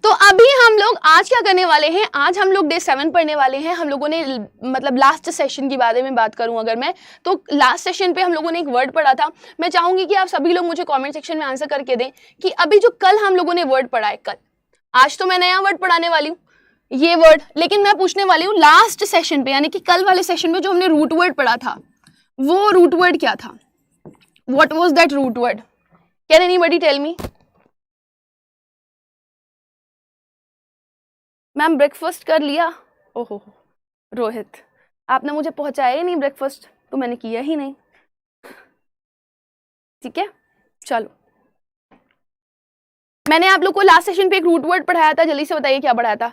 तो अभी हम लोग आज क्या करने वाले हैं, आज हम लोग डे 7 पढ़ने वाले हैं। हम लोगों ने मतलब लास्ट सेशन के बारे में बात करूं अगर मैं, तो लास्ट सेशन पे हम लोगों ने एक वर्ड पढ़ा था। मैं चाहूंगी कि आप सभी लोग मुझे कमेंट सेक्शन में आंसर करके दें कि अभी जो कल हम लोगों ने वर्ड पढ़ा है, कल, आज तो मैं नया वर्ड पढ़ाने वाली हूँ ये वर्ड, लेकिन मैं पूछने वाली हूँ लास्ट सेशन पे यानी कि कल वाले सेशन में जो हमने रूट वर्ड पढ़ा था, वो रूट वर्ड क्या था? What was that root word? Can anybody tell me? Ma'am breakfast कर लिया? ओहो रोहित, आपने मुझे पहुंचाया ही नहीं ब्रेकफास्ट, तो मैंने किया ही नहीं। ठीक है, चलो, मैंने आप लोग को लास्ट सेशन पे एक रूट वर्ड पढ़ाया था, जल्दी से बताइए क्या पढ़ाया था।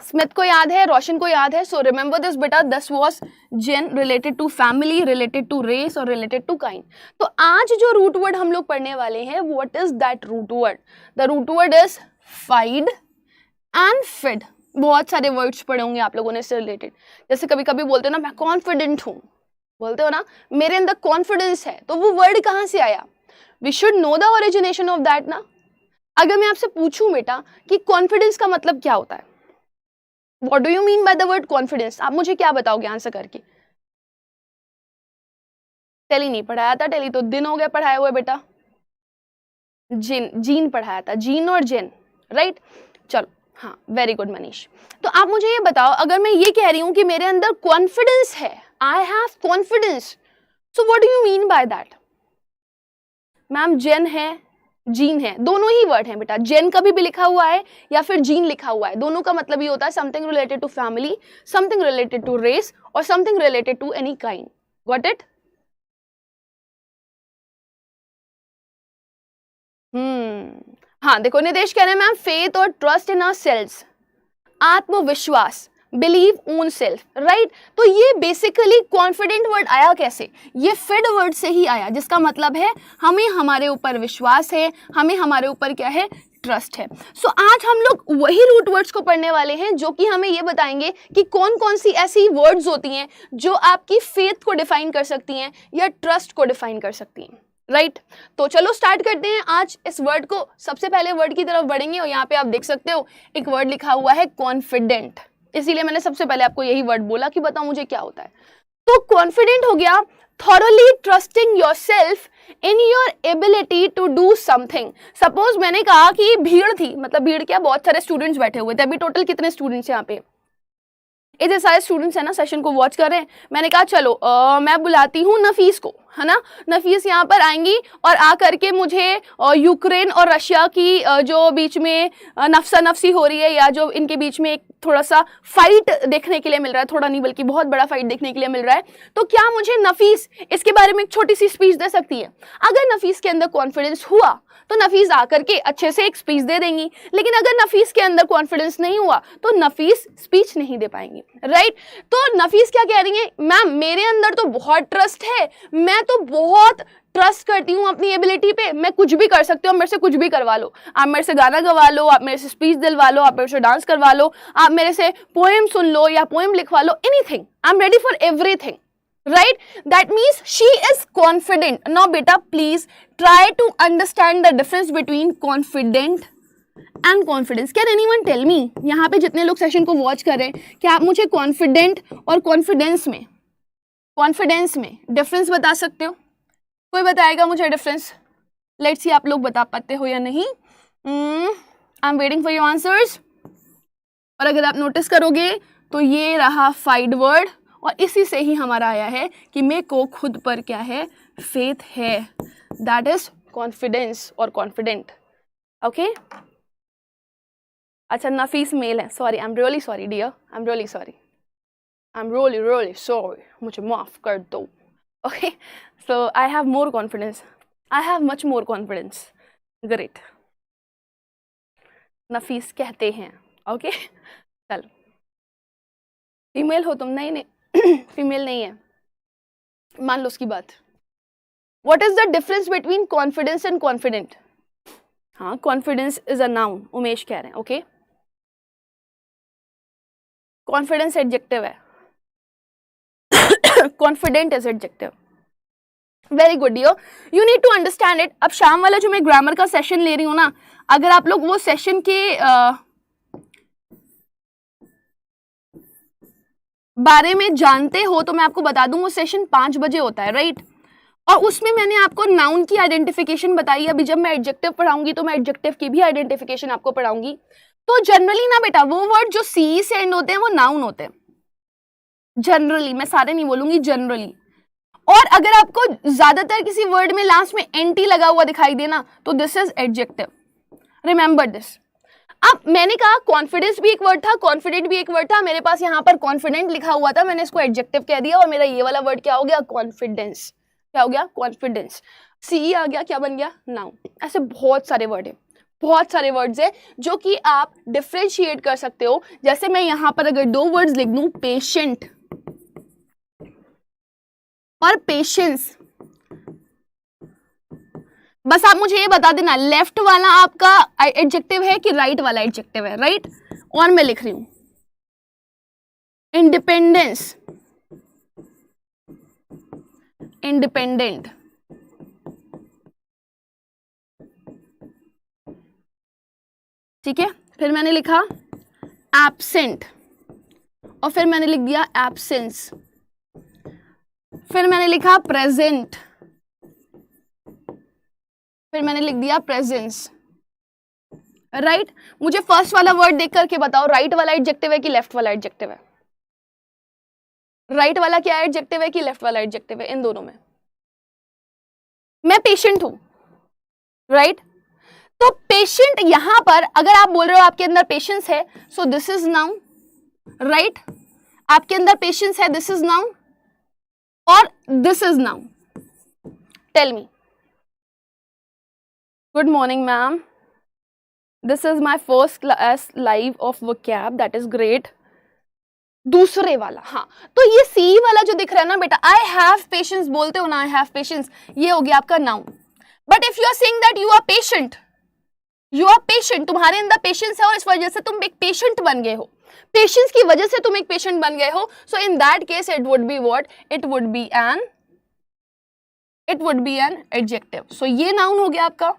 स्मिथ को याद है, रोशन को याद है? सो रिमेंबर दिस बेटा, this was gen, related to family, related to race और रिलेटेड टू काइंड। तो आज जो रूट वर्ड हम लोग पढ़ने वाले हैं, what is that root word? The root word is fide and fid. बहुत सारे वर्ड्स पढ़े होंगे आप लोगों ने इससे रिलेटेड। जैसे कभी कभी बोलते हो ना, मैं कॉन्फिडेंट हूं, बोलते हो ना मेरे अंदर कॉन्फिडेंस है, तो वो वर्ड कहां से आया? We should know the origination of that ना। अगर मैं आपसे पूछूं बेटा कि कॉन्फिडेंस का मतलब क्या होता है, what do you mean by the word confidence, आप मुझे क्या बताओगे आंसर करके? टेली नहीं पढ़ाया था, टेली तो दिन हो गए पढ़ाए हुए बेटा। जीन पढ़ाया था, जीन और जेन, राइट? चलो, हाँ, वेरी गुड मनीष। तो आप मुझे ये बताओ, अगर मैं ये कह रही हूं कि मेरे अंदर कॉन्फिडेंस है, I have confidence, so what do you mean by that? Ma'am gen है, जीन है, दोनों ही वर्ड हैं बेटा। जेन कभी भी लिखा हुआ है या फिर जीन लिखा हुआ है, दोनों का मतलब ये होता है something related to family, something related to race और something related to any kind. Got it? हाँ, देखो निदेश कह रहे हैं मैम फेथ और ट्रस्ट इन आवर सेल्स, आत्मविश्वास, बिलीव ओन सेल्फ, राइट? तो ये बेसिकली कॉन्फिडेंट वर्ड आया कैसे? ये फिड वर्ड से ही आया, जिसका मतलब है हमें हमारे ऊपर विश्वास है, हमें हमारे ऊपर क्या है? ट्रस्ट है। सो आज हम लोग वही रूट वर्ड्स को पढ़ने वाले हैं जो कि हमें ये बताएंगे कि कौन कौन सी ऐसी वर्ड्स होती हैं जो आपकी फेथ को डिफाइन कर सकती हैं या ट्रस्ट को डिफाइन कर सकती हैं, राइट? तो चलो स्टार्ट करते हैं आज इस वर्ड को। सबसे पहले वर्ड की तरफ बढ़ेंगे और यहाँ पे आप देख सकते हो एक वर्ड लिखा हुआ है कॉन्फिडेंट, इसीलिए मैंने सबसे पहले आपको यही वर्ड बोला कि बताओ मुझे क्या होता है। तो कॉन्फिडेंट हो गया thoroughly trusting yourself in your ability to do something. Suppose मैंने कहा कि भीड़ थी, मतलब भीड़ क्या, बहुत सारे स्टूडेंट्स बैठे हुए थे। अभी टोटल कितने स्टूडेंट्स यहाँ पे? इतने सारे स्टूडेंट्स है ना, सेशन को वॉच कर रहे हैं। मैंने कहा चलो मैं बुलाती हूँ नफीस को, है ना? नफीस यहाँ पर आएंगी और आ करके मुझे यूक्रेन और रशिया की जो बीच में नफसा नफसी हो रही है, या जो इनके बीच में एक थोड़ा सा फाइट देखने के लिए मिल रहा है, थोड़ा नहीं बल्कि बहुत बड़ा फाइट देखने के लिए मिल रहा है, तो क्या मुझे नफीस इसके बारे में एक छोटी सी स्पीच दे सकती है? अगर नफीस के अंदर कॉन्फिडेंस हुआ तो नफीस आकर के अच्छे से एक स्पीच दे देंगी, लेकिन अगर नफीस के अंदर कॉन्फिडेंस नहीं हुआ तो नफीस स्पीच नहीं दे पाएंगी, राइट? तो नफीस क्या कह रही है? मैम मेरे अंदर तो बहुत ट्रस्ट है, मैं तो बहुत ट्रस्ट करती हूँ अपनी एबिलिटी पे, मैं कुछ भी कर सकती हूँ, मेरे से कुछ भी करवा लो, आप मेरे से गाना गवा लो, आप मेरे से स्पीच दिलवा लो, आप मेरे से डांस करवा लो, आप मेरे से पोएम सुन लो या पोएम लिखवा लो, anything, I am ready for everything, right? That means she is confident. Now beta please try to understand the difference between confident and confidence. Can anyone tell me, यहाँ पे जितने लोग सेशन को watch कर रहे हैं, क्या आप मुझे कॉन्फिडेंट और कॉन्फिडेंस में डिफरेंस बता सकते हो? कोई बताएगा मुझे डिफरेंस? लेट्स सी आप लोग बता पाते हो या नहीं। I am waiting for your answers. और अगर आप नोटिस करोगे तो ये रहा फाइड वर्ड, और इसी से ही हमारा आया है कि मेरे को खुद पर क्या है? फेथ है, दैट इज कॉन्फिडेंस और कॉन्फिडेंट। ओके, अच्छा नफीस मेल है, sorry, I am really sorry dear, I am really sorry, I am really sorry, मुझे माफ कर दो। Okay, so I have more confidence, I have much more confidence, great, Nafees कहते हैं। Okay, चलो, फीमेल हो तुम? नहीं फीमेल नहीं है, मान लो उसकी बात। What is the difference between confidence and confident? हाँ, confidence is a noun, Umesh कह रहे हैं। ओके, कॉन्फिडेंस एडजेक्टिव है, confident is adjective. Very good dear, you need to understand it. अब शाम वाला जो मैं ग्रामर का सेशन ले रही हूँ ना, अगर आप लोग वो सेशन के बारे में जानते हो तो मैं आपको बता दूं, वो सेशन 5 बजे होता है, राइट? और उसमें मैंने आपको नाउन की आइडेंटिफिकेशन बताई. अभी जब मैं एडजेक्टिव पढ़ाऊंगी तो मैं एडजेक्टिव की भी आइडेंटिफिकेशन आपको पढ़ाऊंगी. तो जनरली ना बेटा, वो वर्ड जो सी से एंड होते हैं वो नाउन होते हैं जनरली, मैं सारे नहीं बोलूंगी, जनरली. और अगर आपको ज्यादातर किसी वर्ड में लास्ट में एनटी लगा हुआ दिखाई देना तो this is adjective. Remember this. अब मैंने कहा कॉन्फिडेंस भी एक वर्ड था, कॉन्फिडेंट भी एक वर्ड था. मेरे पास यहाँ पर कॉन्फिडेंट लिखा हुआ था, मैंने इसको एडजेक्टिव कह दिया और मेरा ये वाला वर्ड क्या हो गया? कॉन्फिडेंस. क्या हो गया? कॉन्फिडेंस. सी आ गया, क्या बन गया? नाउन. ऐसे बहुत सारे वर्ड है, बहुत सारे वर्ड्स है जो कि आप डिफ्रेंशिएट कर सकते हो. जैसे मैं यहाँ पर अगर 2 वर्ड्स लिख दूं, पेशेंट और पेशेंस, बस आप मुझे ये बता देना लेफ्ट वाला आपका एडजेक्टिव है कि राइट वाला एडजेक्टिव है, राइट? और मैं लिख रही हूं इंडिपेंडेंस, इंडिपेंडेंट. ठीक है, फिर मैंने लिखा एब्सेंट और फिर मैंने लिख दिया एब्सेंस. फिर मैंने लिखा प्रेजेंट, फिर मैंने लिख दिया प्रेजेंस, राइट? मुझे फर्स्ट वाला वर्ड देख करके बताओ, राइट वाला एडजेक्टिव है कि लेफ्ट वाला एडजेक्टिव है? राइट वाला क्या एडजेक्टिव है कि लेफ्ट वाला एडजेक्टिव है? इन दोनों में मैं पेशेंट हूं, राइट? तो पेशेंट यहां पर अगर आप बोल रहे हो आपके अंदर पेशेंस है, so this is noun, right? आपके अंदर पेशेंस है, दिस इज नाउन, और this is noun. Tell me. Good morning ma'am, this is my first class live of vocab, that is great. दूसरे वाला, हाँ, तो ये सी वाला जो दिख रहा है ना बेटा, आई हैव पेशेंस बोलते हो ना, आई हैव पेशेंस, ये हो गया आपका noun. But if you are saying that you are patient, you are patient, तुम्हारे अंदर पेशेंस है और इस वजह से तुम एक पेशेंट बन गए हो, पेशेंस की वजह से तुम एक पेशेंट बन गए हो, so in that case it would be what? It would be an adjective. So ये नाउन हो गया आपका,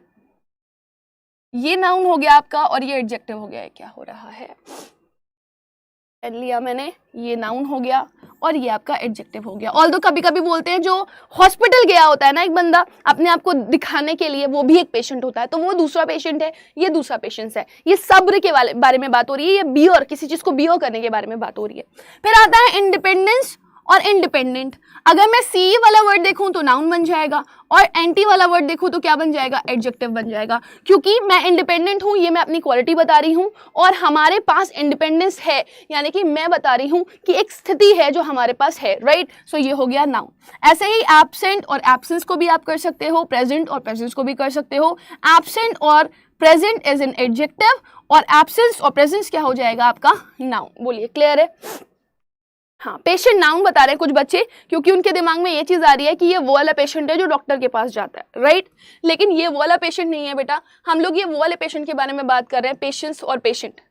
ये नाउन हो गया आपका और ये एडजेक्टिव हो गया. क्या हो रहा है? पेन लिया मैंने, ये नाउन हो गया और ये आपका एडजेक्टिव हो गया. ऑल्दो कभी कभी बोलते हैं जो हॉस्पिटल गया होता है ना एक बंदा अपने आप को दिखाने के लिए, वो भी एक पेशेंट होता है, तो वो दूसरा पेशेंट है, ये दूसरा पेशेंट है. ये सब्र के बारे में बात हो रही है, ये बियर, किसी चीज को बियर करने के बारे में बात हो रही है. फिर आता है इंडिपेंडेंस और इंडिपेंडेंट. अगर मैं सी वाला वर्ड देखूं तो नाउन बन जाएगा और एंटी वाला वर्ड देखूं तो क्या बन जाएगा? एडजेक्टिव बन जाएगा. क्योंकि मैं इंडिपेंडेंट हूं, ये मैं अपनी क्वालिटी बता रही हूं, और हमारे पास इंडिपेंडेंस है, यानी कि मैं बता रही हूं कि एक स्थिति है जो हमारे पास है, राइट? सो ये हो गया नाउन. ऐसे ही एब्सेंट और एब्सेंस को भी आप कर सकते हो, प्रेजेंट और प्रेजेंस को भी कर सकते हो. एब्सेंट और प्रेजेंट इज एन एडजेक्टिव और एब्सेंस और प्रेजेंस क्या हो जाएगा आपका? नाउन. बोलिए, क्लियर है? हाँ, पेशेंट नाउन बता रहे हैं कुछ बच्चे, क्योंकि उनके दिमाग में ये चीज आ रही है कि ये वो वाला पेशेंट है जो डॉक्टर के पास जाता है, राइट? लेकिन ये वो वाला पेशेंट नहीं है बेटा. हम लोग ये वो वाले पेशेंट के बारे में बात कर रहे हैं, पेशेंस और पेशेंट,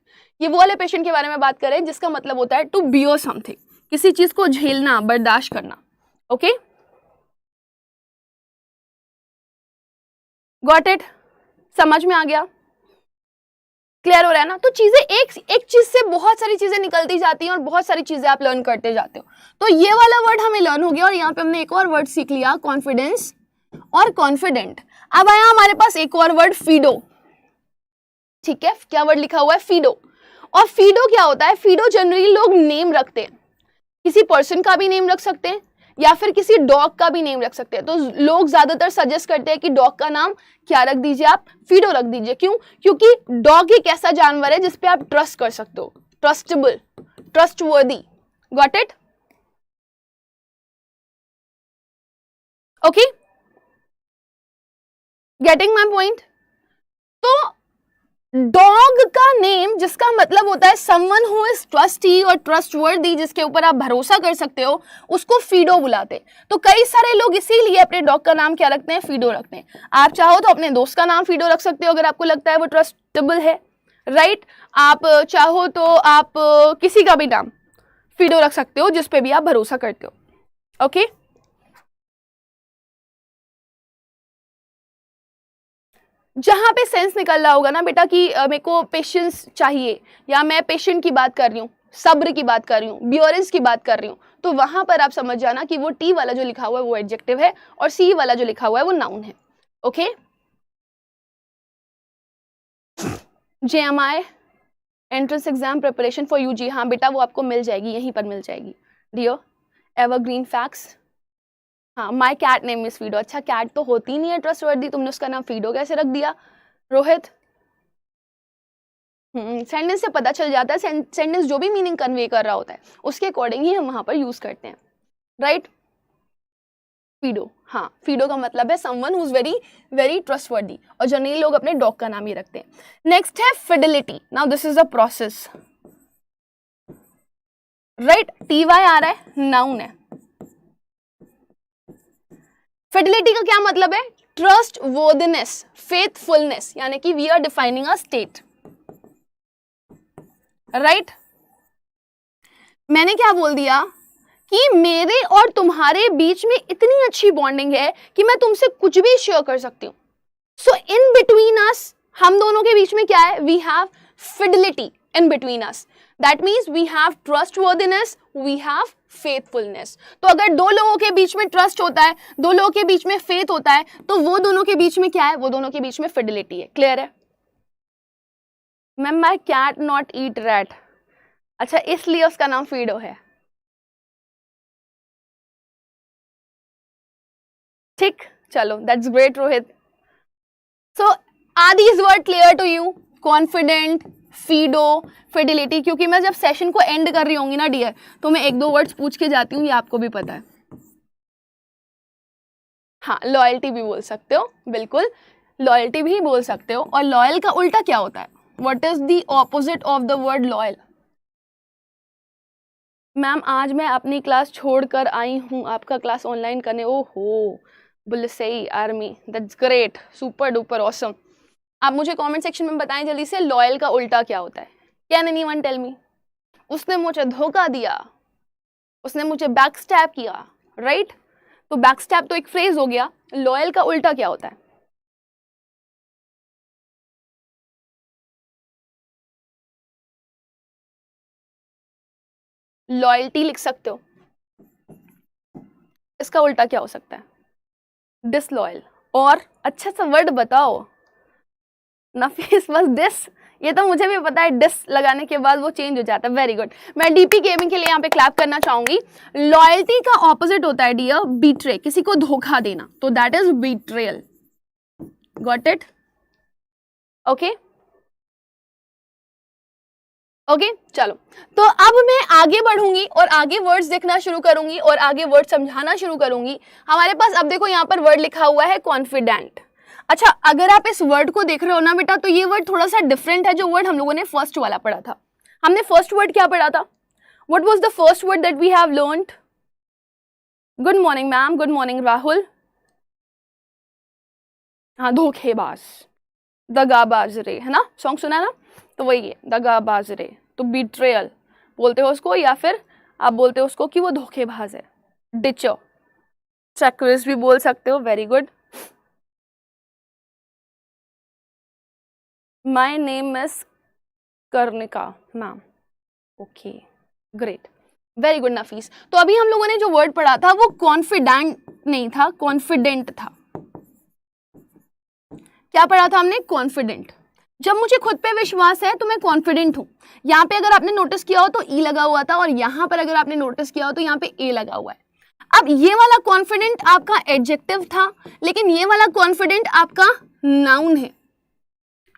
ये वो वाले पेशेंट के बारे में बात कर रहे हैं जिसका मतलब होता है टू बियर समथिंग, किसी चीज को झेलना, बर्दाश्त करना. Okay, got it? समझ में आ गया? क्लियर हो रहा है ना? तो चीजें एक चीज से बहुत सारी चीजें निकलती जाती हैं और बहुत सारी चीजें आप लर्न करते जाते हो. तो ये वाला वर्ड हमें लर्न हो गया और यहाँ पे हमने एक और वर्ड सीख लिया, कॉन्फिडेंस और कॉन्फिडेंट. अब आया हमारे पास एक और वर्ड, फीडो. ठीक है, क्या वर्ड लिखा हुआ है? फीडो. और फीडो क्या होता है? फीडो जनरली लोग नेम रखते हैं, किसी पर्सन का भी नेम रख सकते हैं या फिर किसी डॉग का भी नेम रख सकते हैं. तो लोग ज्यादातर सजेस्ट करते हैं कि डॉग का नाम क्या रख दीजिए आप? फीडो रख दीजिए. क्यों? क्योंकि डॉग एक ऐसा जानवर है जिसपे आप ट्रस्ट कर सकते हो, trustable, trustworthy. Got it? Okay, getting my point? तो डॉग का नेम जिसका मतलब होता है समवन हु इज ट्रस्टी और ट्रस्टवर्दी, जिसके ऊपर आप भरोसा कर सकते हो, उसको फीडो बुलाते हैं. तो कई सारे लोग इसीलिए अपने डॉग का नाम क्या रखते हैं? फीडो रखते हैं. आप चाहो तो अपने दोस्त का नाम फीडो रख सकते हो अगर आपको लगता है वो ट्रस्टेबल है, राइट? आप चाहो तो आप किसी का भी नाम फीडो रख सकते हो जिसपे भी आप भरोसा करते हो. ओके, जहां पे सेंस निकल रहा होगा ना बेटा कि मेरे को पेशेंस चाहिए, या मैं पेशेंट की बात कर रही हूँ, सब्र की बात कर रही हूँ, बियोरेंस की बात कर रही हूँ, तो वहां पर आप समझ जाना कि वो टी वाला जो लिखा हुआ है वो एडजेक्टिव है और सी वाला जो लिखा हुआ है वो नाउन है। Okay, JMI entrance exam preparation for UG, हाँ बेटा वो आपको मिल जाएगी, यहीं पर मिल जाएगी। डियर एवरग्रीन फैक्ट्स, हाँ my cat name is Fido, अच्छा कैट तो होती नहीं है ट्रस्टवर्दी, तुमने उसका नाम फीडो कैसे रख दिया रोहित? सेंटेंस से पता चल जाता है, सेंटेंस जो भी मीनिंग कन्वे कर रहा होता है उसके अकॉर्डिंग ही हम वहां पर यूज करते हैं, राइट? फीडो, हाँ फीडो का मतलब है someone who is very very trustworthy, और जनरली लोग अपने डॉग का नाम ही रखते हैं। नेक्स्ट है Fidelity, now this is a process, right? TY आ रहा है, नाउन है। फिडेलिटी का क्या मतलब है? ट्रस्ट वर्दीनेस, फेथफुलनेस, यानी कि we are defining a state, right? मैंने क्या बोल दिया कि मेरे और तुम्हारे बीच में इतनी अच्छी बॉन्डिंग है कि मैं तुमसे कुछ भी शेयर कर सकती हूँ। सो इन बिटवीन अस, हम दोनों के बीच में क्या है? We have fidelity in between us, that means we have trustworthiness, we have faithfulness. तो अगर दो लोगों के बीच में ट्रस्ट होता है, दो लोगों के बीच में फेथ होता है, तो वो दोनों के बीच में क्या है? वो दोनों के बीच में फिडेलिटी है। क्लियर है ma'am? My cat not eat rat, अच्छा इसलिए उसका नाम फीडो है, ठीक? चलो that's great Rohit. So are these word clear to you? Confident, Fido, fidelity. क्योंकि मैं जब सेशन को एंड कर रही होंगी ना डियर, तो मैं एक दो वर्ड्स पूछ के जाती हूँ, ये आपको भी पता है। हाँ लॉयल्टी भी बोल सकते हो, बिल्कुल लॉयल्टी भी बोल सकते हो। और लॉयल का उल्टा क्या होता है? What is the opposite of the word loyal? Ma'am आज मैं अपनी क्लास छोड़कर आई हूँ आपका क्लास ऑनलाइन करने। ओहो bullseye army, that's great, super duper awesome. आप मुझे कमेंट सेक्शन में बताएं जल्दी से, लॉयल का उल्टा क्या होता है? Can anyone tell me? उसने मुझे धोखा दिया, उसने मुझे बैकस्टैब किया, राइट? तो बैकस्टैब तो एक फ्रेज हो गया, लॉयल का उल्टा क्या होता है? लॉयल्टी लिख सकते हो, इसका उल्टा क्या हो सकता है? डिसलॉयल। और अच्छा सा वर्ड बताओ नफीस, बस डिस, ये तो मुझे भी पता है, डिस लगाने के बाद वो चेंज हो जाता है। वेरी गुड, मैं डीपी गेमिंग के लिए यहाँ पे क्लैप करना चाहूंगी। लॉयल्टी का ऑपोजिट होता है डियर बीट्रे, किसी को धोखा देना, तो that is betrayal. Got it? Okay okay चलो, तो अब मैं आगे बढ़ूंगी और आगे वर्ड्स देखना शुरू करूंगी और आगे वर्ड समझाना शुरू करूंगी। हमारे पास अब देखो यहाँ पर वर्ड लिखा हुआ है कॉन्फिडेंट। अच्छा अगर आप इस वर्ड को देख रहे हो ना बेटा, तो ये वर्ड थोड़ा सा डिफरेंट है जो वर्ड हम लोगों ने फर्स्ट वाला पढ़ा था। हमने फर्स्ट वर्ड क्या पढ़ा था? What was the first word that we have learned? Good morning ma'am, good morning Rahul. हाँ धोखेबाज, दगाबाज रे, है ना? सॉन्ग सुना है ना? तो वही है दगाबाज रे, तो बीट्रेयल बोलते हो उसको, या फिर आप बोलते हो उसको कि वो धोखेबाज है। डिचर, ट्रैकर्स भी बोल सकते हो। Very good. My name is Karnika ma'am. Okay great, very good Nafees. तो अभी हम लोगों ने जो वर्ड पढ़ा था वो कॉन्फिडेंट नहीं था, कॉन्फिडेंट था। क्या पढ़ा था हमने? कॉन्फिडेंट। जब मुझे खुद पे विश्वास है तो मैं कॉन्फिडेंट हूं। यहाँ पे अगर आपने नोटिस किया हो तो ई लगा हुआ था, और यहाँ पर अगर आपने नोटिस किया हो तो यहाँ पे ए लगा हुआ है। अब ये वाला कॉन्फिडेंट आपका एडजेक्टिव था, लेकिन ये वाला कॉन्फिडेंट आपका नाउन है,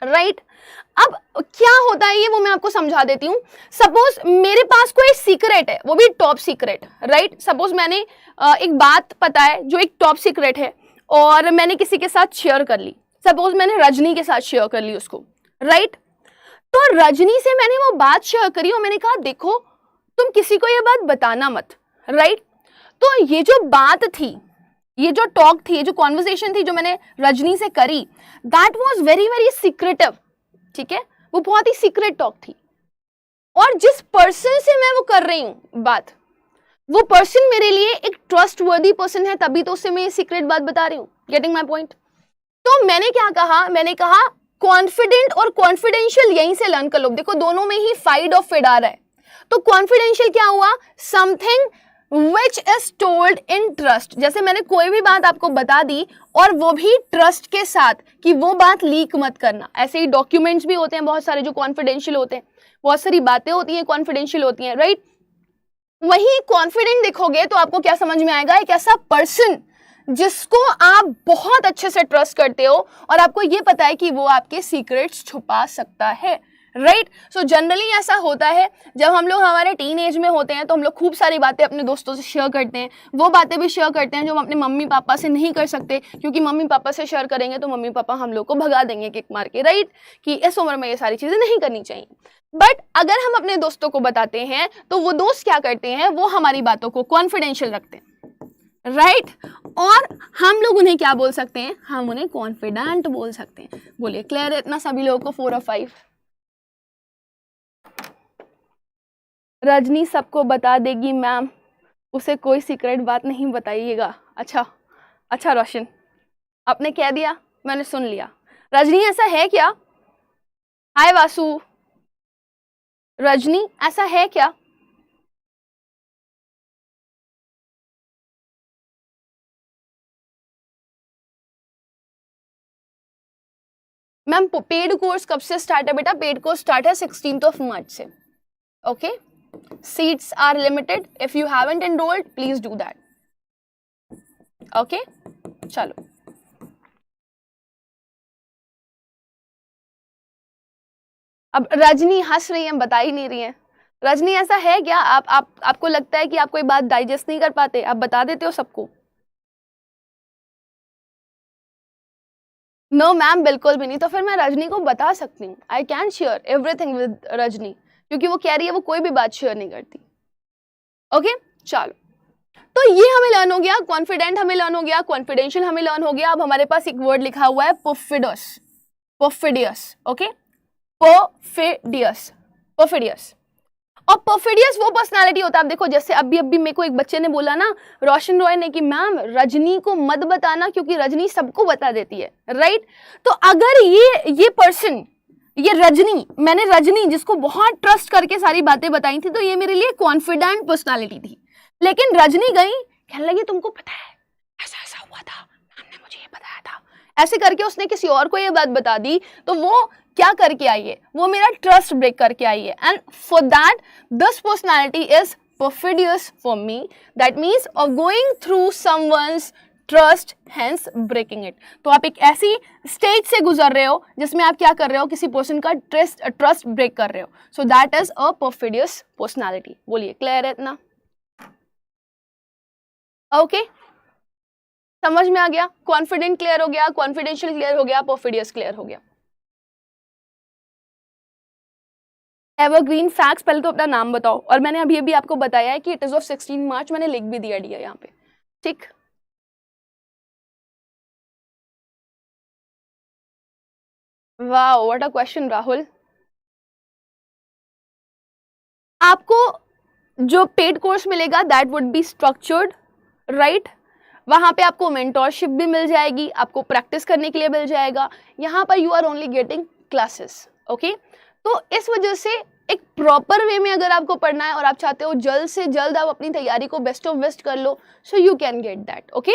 राइट? अब क्या होता है ये वो मैं आपको समझा देती हूँ। सपोज मेरे पास कोई सीक्रेट है, वो भी टॉप सीक्रेट, राइट? सपोज मैंने एक बात पता है जो एक टॉप सीक्रेट है और मैंने किसी के साथ शेयर कर ली। सपोज मैंने रजनी के साथ शेयर कर ली उसको, राइट? तो रजनी से मैंने वो बात शेयर करी और मैंने कहा देखो तुम किसी को ये बात बताना मत, राइट? तो ये जो बात थी, ये जो टॉक थी, ये जो कॉन्वर्सेशन थी जो मैंने रजनी से करी, that was very very secretive, ठीक है? वो बहुत ही सीक्रेट टॉक थी। और जिस पर्सन से मैं वो कर रही हूं बात, वो पर्सन मेरे लिए एक ट्रस्टवर्दी पर्सन है, तभी तो उससे मैं ये सीक्रेट बात बता रही हूं। Getting my point? तो मैंने क्या कहा, मैंने कहा कॉन्फिडेंट और कॉन्फिडेंशियल यहीं से लर्न कर लो। देखो दोनों में ही फाइड और फिड आ रहा है। तो कॉन्फिडेंशियल क्या हुआ, something which is told in trust. जैसे मैंने कोई भी बात आपको बता दी और वो भी ट्रस्ट के साथ कि वो बात लीक मत करना। ऐसे ही डॉक्यूमेंट्स भी होते हैं बहुत सारे जो कॉन्फिडेंशियल होते हैं, बहुत सारी बातें होती हैं कॉन्फिडेंशियल होती हैं, राइट। वही कॉन्फिडेंट देखोगे तो आपको क्या समझ में आएगा, एक ऐसा पर्सन जिसको आप बहुत अच्छे से ट्रस्ट करते हो और आपको ये पता है कि वो आपके सीक्रेट्स छुपा सकता है, राइट। सो जनरली ऐसा होता है जब हम लोग हमारे टीन एज में होते हैं तो हम लोग खूब सारी बातें अपने दोस्तों से शेयर करते हैं, वो बातें भी शेयर करते हैं जो हम अपने मम्मी पापा से नहीं कर सकते, क्योंकि मम्मी पापा से शेयर करेंगे तो मम्मी पापा हम लोग को भगा देंगे किक मार के, राइट, कि इस उम्र में ये सारी चीजें नहीं करनी चाहिए। बट अगर हम अपने दोस्तों को बताते हैं तो वो दोस्त क्या करते हैं, वो हमारी बातों को कॉन्फिडेंशियल रखते हैं, राइट। और हम लोग उन्हें क्या बोल सकते हैं, हम उन्हें कॉन्फिडेंट बोल सकते हैं। बोलिए क्लियर है इतना सभी लोगों को, 4 और 5। रजनी सबको बता देगी मैम, उसे कोई सीक्रेट बात नहीं बताइएगा। अच्छा रोशन, आपने कह दिया, मैंने सुन लिया। रजनी ऐसा है क्या? हाय वासु, रजनी ऐसा है क्या? मैम पेड कोर्स कब से स्टार्ट है बेटा? पेड कोर्स स्टार्ट है 16 मार्च से, okay. Seats are limited, if you haven't enrolled please do that, okay. चलो अब रजनी हंस रही है, बता ही नहीं रही है। रजनी ऐसा है क्या? आपको लगता है कि आप कोई बात डाइजेस्ट नहीं कर पाते, आप बता देते हो सबको? नो मैम बिल्कुल भी नहीं। तो फिर मैं रजनी को बता सकती हूँ, I can share everything with Rajni, क्योंकि वो कह रही है वो कोई भी बात शेयर नहीं करती, ओके। चलो तो ये हमें लर्न हो गया, कॉन्फिडेंट हमें लर्न हो गया, कॉन्फिडेंशियल हमें लर्न हो गया। अब हमारे पास एक वर्ड लिखा हुआ है perfidious, perfidious, okay, perfidious, perfidious. और परफिडियस वो पर्सनालिटी होता है, आप देखो जैसे अभी मेरे को एक बच्चे ने बोला ना, रोशन रॉय ने, कि मैम रजनी को मत बताना क्योंकि रजनी सबको बता देती है, राइट। तो अगर ये पर्सन, ये रजनी, मैंने रजनी जिसको बहुत ट्रस्ट करके सारी बातें बताई थी, तो ये मेरे लिए कॉन्फिडेंट पर्सनालिटी थी। लेकिन रजनी गई कहने लगी तुमको पता है ऐसा ऐसा हुआ था, मैम ने मुझे ये बताया था, ऐसे करके उसने किसी और को ये बात बता दी, तो वो क्या करके आई है, वो मेरा ट्रस्ट ब्रेक करके आई है। And for that this personality is perfidious for me, that means of going through someone's trust, hence breaking it। तो आप एक ऐसी स्टेज से गुजर रहे हो जिसमें आप क्या कर रहे हो, किसी पर्सन का ट्रस्ट ब्रेक कर रहे हो, so that is a perfidious personality. बोलिए क्लियर है इतना? ओके, समझ में आ गया? कॉन्फिडेंट क्लियर हो गया, कॉन्फिडेंशियल क्लियर हो गया, परफिडियस क्लियर हो गया। एवरग्रीन फैक्ट्स, पहले तो अपना नाम बताओ। और मैंने अभी आपको बताया है कि इट इज ऑफ 16 मार्च, मैंने लिख भी दिया यहाँ पे, ठीक। वाह व्हाट अ क्वेश्चन राहुल। आपको जो पेड कोर्स मिलेगा that would be structured, right. वहां पे आपको मेंटोरशिप भी मिल जाएगी, आपको प्रैक्टिस करने के लिए मिल जाएगा। यहाँ पर you are only getting classes, okay. तो इस वजह से एक प्रॉपर वे में अगर आपको पढ़ना है और आप चाहते हो जल्द से जल्द आप अपनी तैयारी को बेस्ट ऑफ बेस्ट कर लो, so you can get that, okay.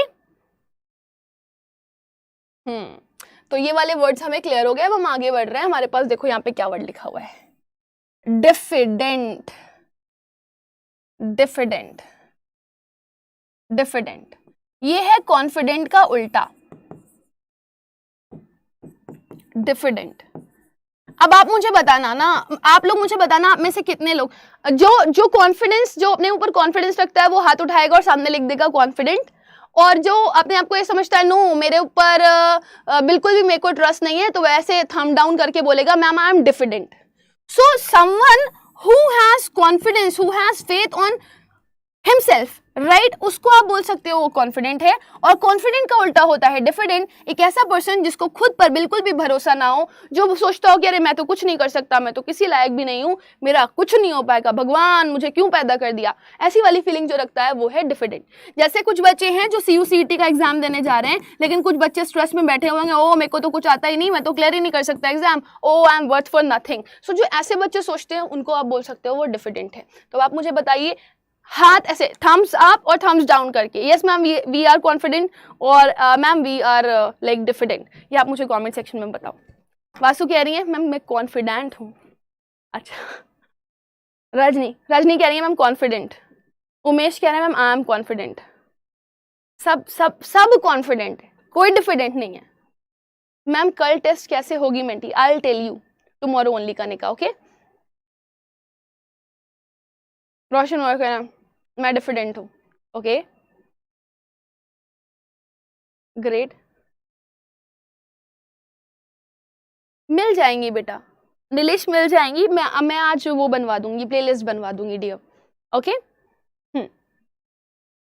तो ये वाले वर्ड्स हमें क्लियर हो गए। अब हम आगे बढ़ रहे हैं। हमारे पास देखो यहाँ पे क्या वर्ड लिखा हुआ है, डिफिडेंट, डिफिडेंट, डिफिडेंट। ये है कॉन्फिडेंट का उल्टा, डिफिडेंट। अब आप मुझे बताना ना, आप लोग मुझे बताना, आप में से कितने लोग जो कॉन्फिडेंस, जो अपने ऊपर कॉन्फिडेंस रखता है वो हाथ उठाएगा और सामने लिख देगा कॉन्फिडेंट, और जो अपने आप को ये समझता है नो मेरे ऊपर बिल्कुल भी मेरे को ट्रस्ट नहीं है, तो वैसे थंब डाउन करके बोलेगा ma'am I am diffident. So someone who has confidence, who has faith on himself, right उसको आप बोल सकते हो वो कॉन्फिडेंट है। और कॉन्फिडेंट का उल्टा होता है डिफिडेंट, एक ऐसा पर्सन जिसको खुद पर बिल्कुल भी भरोसा ना हो, जो सोचता हो कि अरे मैं तो कुछ नहीं कर सकता, मैं तो किसी लायक भी नहीं हूँ, मेरा कुछ नहीं हो पाएगा, भगवान मुझे क्यों पैदा कर दिया, ऐसी वाली फीलिंग जो रखता है वो है डिफिडेंट। जैसे कुछ बच्चे हैं जो CUCET का एग्जाम देने जा रहे हैं, लेकिन कुछ बच्चे स्ट्रेस में बैठे हुए हैं, ओ मेरे को तो कुछ आता ही नहीं, मैं तो क्लियर ही नहीं कर सकता exam, oh I am worth for nothing. So जो ऐसे बच्चे सोचते हैं उनको आप बोल सकते हो वो डिफिडेंट है। तो आप मुझे बताइए हाथ ऐसे थम्स अप और थम्स डाउन करके, yes ma'am we are confident, और ma'am we are like diffident, ये आप मुझे कमेंट सेक्शन में बताओ। वासु कह रही है मैम मैं कॉन्फिडेंट हूँ। अच्छा, रजनी कह रही है मैम कॉन्फिडेंट। उमेश कह रहे हैं मैम आई एम कॉन्फिडेंट। सब कॉन्फिडेंट है, कोई डिफिडेंट नहीं है। मैम कल टेस्ट कैसे होगी Menti, I will tell you tomorrow only करने का, ओके। रोशन और कह रहा है मैं डिफिडेंट हूँ, ओके ग्रेट। मिल जाएंगी बेटा, नीलेश मिल जाएंगी, मैं आज वो बनवा दूंगी, प्लेलिस्ट बनवा दूंगी dear, okay.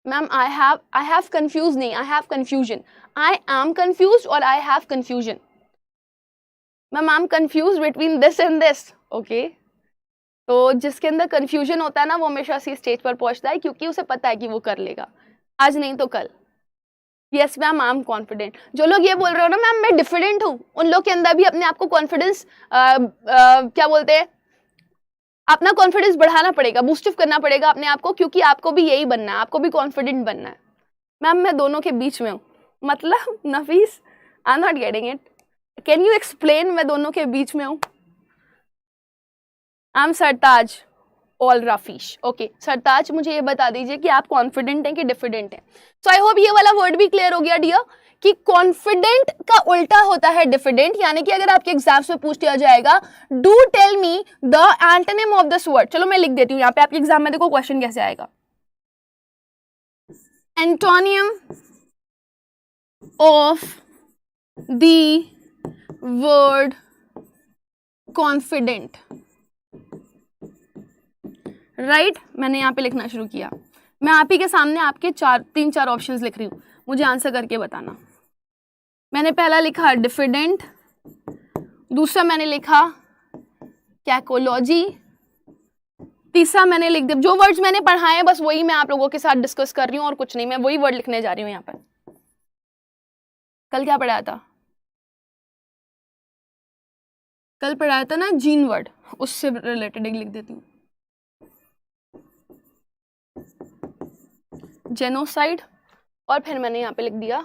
Ma'am I have confuse नहीं, I have confusion, I am confuse और I have confusion. Ma'am I am confuse between this and this, okay. तो जिसके अंदर कंफ्यूजन होता है ना वो हमेशा सी स्टेज पर पहुंचता है, क्योंकि उसे पता है कि वो कर लेगा, आज नहीं तो कल। Yes ma'am I am confident. जो लोग ये बोल रहे हो ना मैम मैं डिफिडेंट हूँ, उन लोग के अंदर भी अपने आप को कॉन्फिडेंस क्या बोलते हैं, अपना कॉन्फिडेंस बढ़ाना पड़ेगा, बूस्टअप करना पड़ेगा अपने आप को, क्योंकि आपको भी यही बनना है, आपको भी कॉन्फिडेंट बनना है। मैम मैं दोनों के बीच में हूँ, मतलब Nafees I am not getting it, can you explain मैं दोनों के बीच में हूँ। I am Sartaj all raffish, okay Sartaj मुझे ये बता दीजिए कि आप कॉन्फिडेंट हैं कि डिफिडेंट हैं। सो आई होप ये वाला वर्ड भी क्लियर हो गया डियर, कि कॉन्फिडेंट का उल्टा होता है डिफिडेंट। यानी कि अगर आपके एग्जाम्स में पूछ लिया जाएगा do tell me the antonym of this word, चलो मैं लिख देती हूँ यहाँ पे, आपके एग्जाम में देखो क्वेश्चन कैसे आएगा। Antonym of the word confident, right मैंने यहाँ पे लिखना शुरू किया, मैं आप ही के सामने आपके 3-4 ऑप्शंस लिख रही हूँ, मुझे आंसर करके बताना। मैंने पहला लिखा डिफिडेंट, दूसरा मैंने लिखा कैकोलॉजी, तीसरा मैंने लिख दिया, जो वर्ड्स मैंने पढ़ाए हैं बस वही मैं आप लोगों के साथ डिस्कस कर रही हूँ और कुछ नहीं, मैं वही वर्ड लिखने जा रही हूँ यहाँ पर। कल क्या पढ़ाया था, कल पढ़ाया था ना जीन वर्ड, उससे रिलेटेड लिख देती हूँ, जेनोसाइड, और फिर मैंने यहाँ पे लिख दिया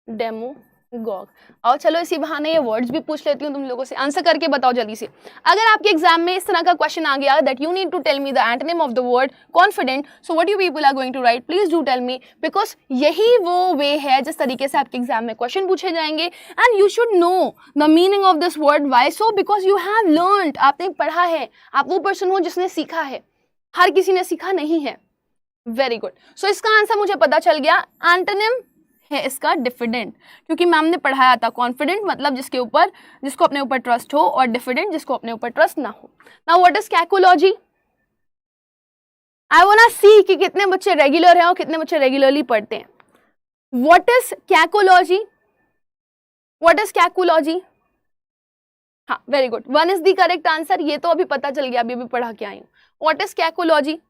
डेमोगॉग। और चलो इसी बहाने ये वर्ड्स भी पूछ लेती हूँ तुम लोगों से, आंसर करके बताओ जल्दी से। अगर आपके एग्जाम में इस तरह का क्वेश्चन आ गया that you need to tell me the antonym of the word confident, so what you people are going to write, please do tell me, because यही वो वे है जिस तरीके से आपके एग्जाम में क्वेश्चन पूछे जाएंगे, and you should know the meaning of this word. Why so, because you have learned, आपने पढ़ा है, आप वो पर्सन हो जिसने सीखा है, हर किसी ने सीखा नहीं है। वेरी गुड, सो इसका आंसर मुझे पता चल गया, एंटोनिम है इसका डिफिडेंट, क्योंकि मैम ने पढ़ाया था कॉन्फिडेंट मतलब जिसको अपने ऊपर ट्रस्ट हो, और डिफिडेंट जिसको अपने ऊपर ट्रस्ट ना हो। Now what is cacology, I want to see कि कितने बच्चे रेगुलर हैं और कितने बच्चे रेगुलरली पढ़ते हैं। व्हाट इज कैकोलॉजी, व्हाट इज कैकोलॉजी, हाँ very good, 1 is the correct answer, ये तो अभी पता चल गया, अभी पढ़ा के आई हूँ। व्हाट इज कैकोलॉजी,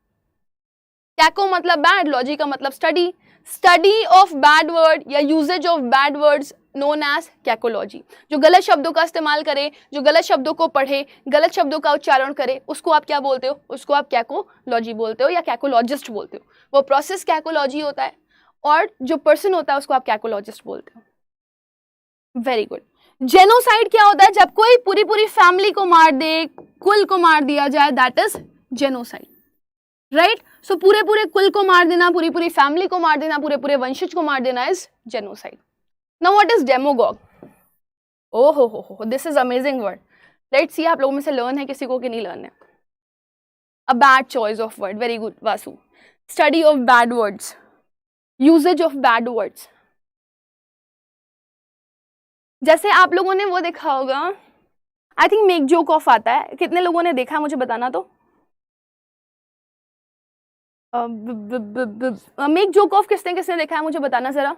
कैको मतलब बैड, लॉजी का मतलब study, study of bad word या usages of bad words known as cacology. जो गलत शब्दों का इस्तेमाल करे, जो गलत शब्दों को पढ़े, गलत शब्दों का उच्चारण करे, उसको आप क्या बोलते हो, उसको आप कैकोलॉजी बोलते हो या कैकोलॉजिस्ट बोलते हो। वो प्रोसेस कैकोलॉजी होता है और जो पर्सन होता है उसको आप कैकोलॉजिस्ट बोलते हो। Very good. जेनोसाइड क्या होता है, जब कोई पूरी फैमिली को मार दे, कुल को मार दिया जाए, दैट इज जेनोसाइड, राइट। सो पूरे कुल को मार देना, पूरी फैमिली को मार देना, पूरे वंशज को मार देना is genocide. Now what is demagogue, ओ हो this is amazing word, let's see आप लोगों में से लर्न है किसी को कि नहीं लर्न है। A bad choice of word, very good Vasu. Study of bad words, usages of bad words. जैसे आप लोगों ने वो देखा होगा, I think make joke of आता है, कितने लोगों ने देखा मुझे बताना तो। मेक जोक ऑफ किसने किसने देखा है मुझे बताना जरा.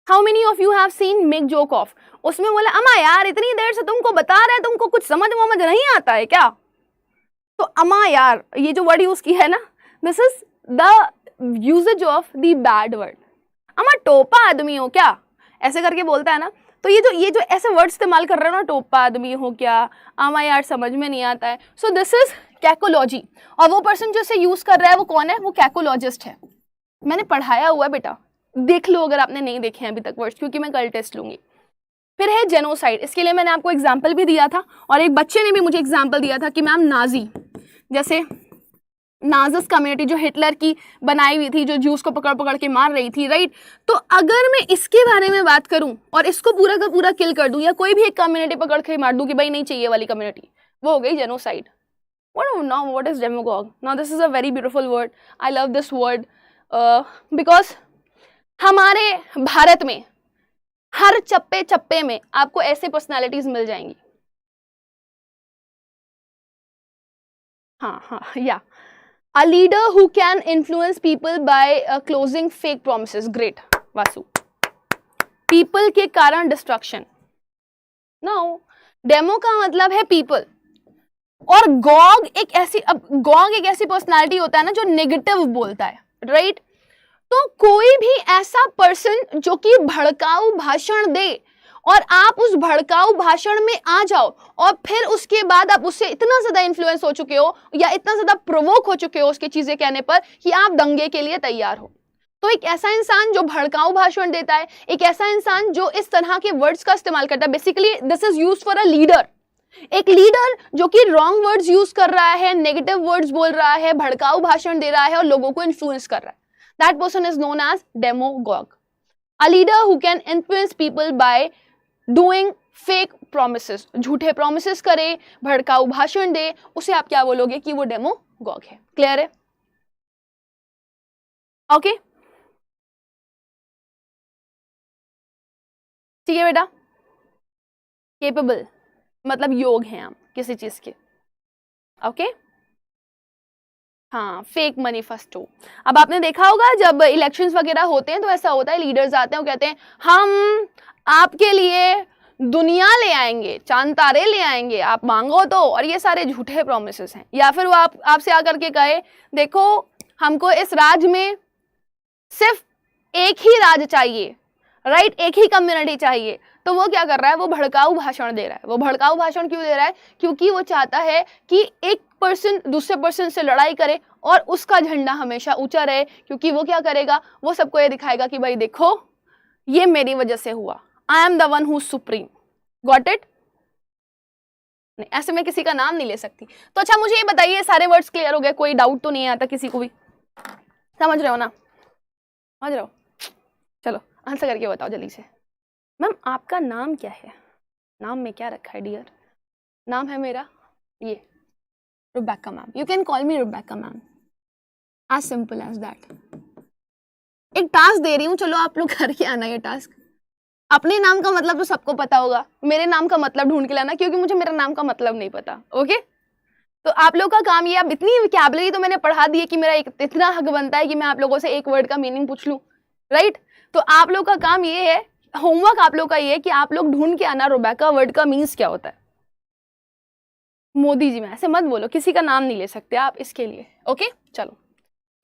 How many of you have seen make joke of. उसमें बोला अम्मा यार इतनी देर से तुमको बता रहे हैं, तुमको कुछ समझ नहीं आता है क्या. तो अम्मा यार ये जो वर्ड यूज की है ना, this is the usages of the bad word. अम्मा टोपा आदमी हो क्या, ऐसे करके बोलता है ना. तो ये जो ऐसे वर्ड इस्तेमाल कर रहे हो ना, टोपा आदमी हो क्या, अम्मा यार समझ में नहीं आता है. So this is cacology. और वो पर्सन जो इसे यूज कर रहा है वो कौन है, वो कैकोलॉजिस्ट है. मैंने पढ़ाया हुआ है बेटा, देख लो अगर आपने नहीं देखे हैं अभी तक वर्ड्स, क्योंकि मैं कल टेस्ट लूंगी. फिर है जेनोसाइड. इसके लिए मैंने आपको एग्जाम्पल भी दिया था और एक बच्चे ने भी मुझे एग्जाम्पल दिया था कि मैम नाजी, जैसे नाजिस कम्युनिटी जो हिटलर की बनाई हुई थी, जो ज्यूस को पकड़ पकड़ के मार रही थी, राइट. तो अगर मैं इसके बारे में बात करूं और इसको पूरा का पूरा किल कर दूं, या कोई भी एक कम्युनिटी पकड़ के मार दूं कि भाई नहीं चाहिए वाली कम्युनिटी, वो हो गई genocide. What is demagogue? Now this is a very beautiful word. I love this word because हमारे भारत में हर चप्पे चप्पे में आपको ऐसे पर्सनालिटीज मिल जाएंगी. हाँ या A leader who can influence people by closing fake promises. Great, Vasu. People के कारण destruction. Now, demo का मतलब है people. और गॉग एक ऐसी पर्सनालिटी होता है ना जो नेगेटिव बोलता है, राइट. तो कोई भी ऐसा पर्सन जो कि भड़काऊ भाषण दे और आप उस भड़काऊ भाषण में आ जाओ और फिर उसके बाद आप उससे इतना ज्यादा इन्फ्लुएंस हो चुके हो या इतना ज्यादा प्रोवोक हो चुके हो उसकी चीजें कहने पर कि आप दंगे के लिए तैयार हो. तो एक ऐसा इंसान जो भड़काऊ भाषण देता है, एक ऐसा इंसान जो इस तरह के वर्ड्स का इस्तेमाल करता है, basically this is used for a leader. एक लीडर जो कि रॉन्ग वर्ड्स यूज कर रहा है, नेगेटिव वर्ड्स बोल रहा है, भड़काऊ भाषण दे रहा है और लोगों को इन्फ्लुएंस कर रहा है, that person is known as demagogue. A leader who can influence people by doing fake promises, झूठे प्रोमिसेस करे, भड़काऊ भाषण दे, उसे आप क्या बोलोगे कि वो डेमोगॉग है. क्लियर है? ओके ठीक है बेटा. केपेबल मतलब योग हैं आप किसी चीज के. ओके हाँ, फेक मैनिफेस्टो. अब आपने देखा होगा जब इलेक्शंस वगैरह होते हैं तो ऐसा होता है, लीडर्स आते हैं, वो कहते हैं हम आपके लिए दुनिया ले आएंगे, चांद तारे ले आएंगे, आप मांगो तो, और ये सारे झूठे प्रोमिसेस हैं. या फिर वो आपसे आकर के कहे देखो हमको इस राज्य में सिर्फ एक ही राज्य चाहिए, राइट, एक ही कम्युनिटी चाहिए. तो वो क्या कर रहा है, वो भड़काऊ भाषण दे रहा है. वो भड़काऊ भाषण क्यों दे रहा है, क्योंकि वो चाहता है कि एक पर्सन दूसरे पर्सन से लड़ाई करे और उसका झंडा हमेशा ऊंचा रहे. क्योंकि वो क्या करेगा, वो सबको ये दिखाएगा कि भाई देखो ये मेरी वजह से हुआ, I am the one who supreme. Got it? नहीं, ऐसे में किसी का नाम नहीं ले सकती. तो अच्छा मुझे ये बताइए, सारे वर्ड्स क्लियर हो गए, कोई डाउट तो नहीं आता किसी को भी? समझ रहे हो ना? समझ रहे हो? चलो आंसर करके बताओ जल्दी से. मैम आपका नाम क्या है? नाम में क्या रखा है डियर? नाम है मेरा ये Rebecca ma'am. You can call me Rebecca ma'am, as simple as that. एक टास्क दे रही हूँ, चलो आप लोग करके आना ये टास्क. अपने नाम का मतलब तो सबको पता होगा, मेरे नाम का मतलब ढूंढ के लाना, क्योंकि मुझे मेरा नाम का मतलब नहीं पता. ओके तो आप लोग का काम ये, अब इतनी वोकैबुलरी तो मैंने पढ़ा दी है कि मेरा इतना हक बनता है कि मैं आप लोगों से एक वर्ड का मीनिंग पूछ लूं, राइट. तो आप लोग का काम ये है, होमवर्क आप लोग का ये है कि आप लोग ढूंढ के आना रुबेक्का वर्ड का मीन्स क्या होता है. मोदी जी में ऐसे मत बोलो, किसी का नाम नहीं ले सकते आप इसके लिए. ओके चलो.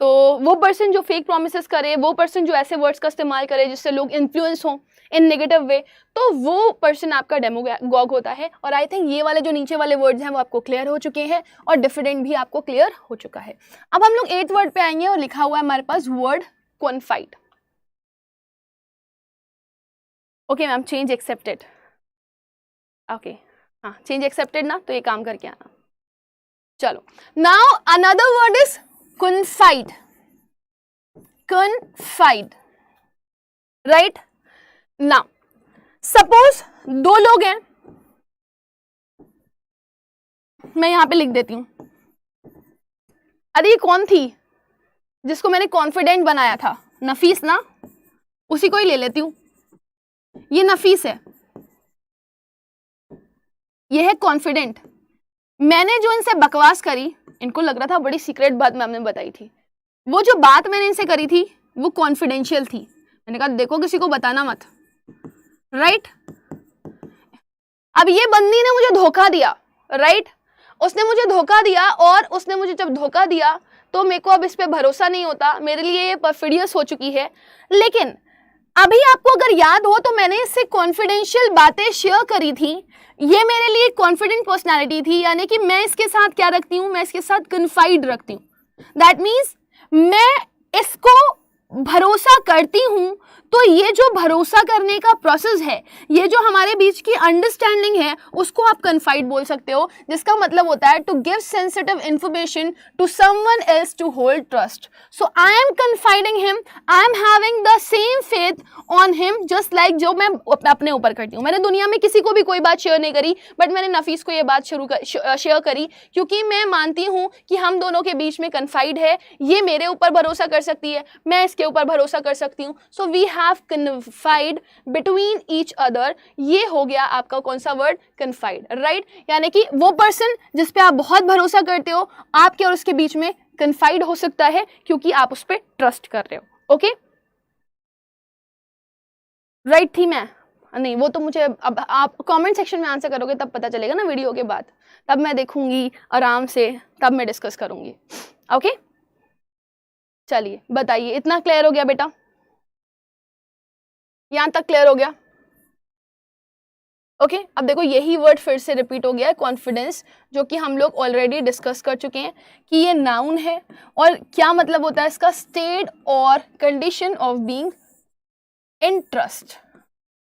तो वो पर्सन जो फेक प्रोमिसेस करे, वो पर्सन जो ऐसे वर्ड्स का इस्तेमाल करे जिससे लोग इन्फ्लुएंस हों इन नेगेटिव वे, तो वो पर्सन आपका डेमोगॉग होता है. और आई थिंक ये वाले जो नीचे वाले वर्ड्स हैं वो आपको क्लियर हो चुके हैं और डिफरेंट भी आपको क्लियर हो चुका है. अब हम लोग 8th वर्ड पे आएंगे और लिखा हुआ है हमारे पास word confide. Okay ma'am, change accepted. Okay हाँ, चेंज एक्सेप्टेड ना, तो ये काम करके आना. चलो now another word is confide. Confide, right? Now, suppose दो लोग हैं, मैं यहां पे लिख देती हूं. अरे ये कौन थी जिसको मैंने कॉन्फिडेंट बनाया था? नफीस ना, उसी को ही ले लेती हूं. ये नफीस है, ये है कॉन्फिडेंट. मैंने जो इनसे बकवास करी इनको लग रहा था बड़ी सीक्रेट बात मैम ने बताई थी। वो जो बात मैंने इनसे करी थी वो कॉन्फिडेंशियल थी। मैंने कहा देखो किसी को बताना मत, राइट। अब ये बंदी ने मुझे धोखा दिया, राइट। उसने मुझे धोखा दिया और उसने मुझे जब धोखा दिया तो मेरे को अब इस पे भरोसा नहीं होता, मेरे लिए ये परफिडियस हो चुकी है। लेकिन अभी आपको अगर याद हो तो मैंने इससे कॉन्फिडेंशियल बातें शेयर करी थी। ये मेरे लिए कॉन्फिडेंट पर्सनालिटी थी, यानी कि मैं इसके साथ क्या रखती हूँ, मैं इसके साथ कन्फाइड रखती हूँ। दैट मीन्स मैं इसको भरोसा करती हूँ। तो ये जो भरोसा करने का प्रोसेस है, ये जो हमारे बीच की अंडरस्टैंडिंग है, उसको आप कन्फाइड बोल सकते हो, जिसका मतलब होता है to give sensitive information to someone else to hold trust. So I am confiding him, I am having the same faith on him just like जो मैं अपने ऊपर करती हूँ। मैंने दुनिया में किसी को भी कोई बात शेयर नहीं करी, बट मैंने नफीस को ये बात शेयर करी क्योंकि मैं मानती हूँ कि हम दोनों के बीच में कन्फाइड है। ये मेरे ऊपर भरोसा कर सकती है, मैं इसके ऊपर भरोसा कर सकती हूँ। So we have confide between each other। ये हो गया आपका कौन सा वर्ड, confide, राइट। यानी कि वो पर्सन जिस पे आप बहुत भरोसा करते हो, आपके और उसके बीच में confide हो सकता है क्योंकि आप उस पे ट्रस्ट कर रहे हो। ओके, राइट थी मैं? नहीं, वो तो मुझे अब आप कमेंट सेक्शन में आंसर करोगे तब पता चलेगा ना, वीडियो के बाद, तब मैं देखूंगी आराम से, तब मैं डिस्कस करूंगी। ओके, चलिए बताइए, इतना क्लियर हो गया बेटा? यहां तक क्लियर हो गया? ओके, अब देखो यही वर्ड फिर से रिपीट हो गया है, कॉन्फिडेंस, जो कि हम लोग ऑलरेडी डिस्कस कर चुके हैं कि ये नाउन है और क्या मतलब होता है इसका, स्टेट और condition of being in trust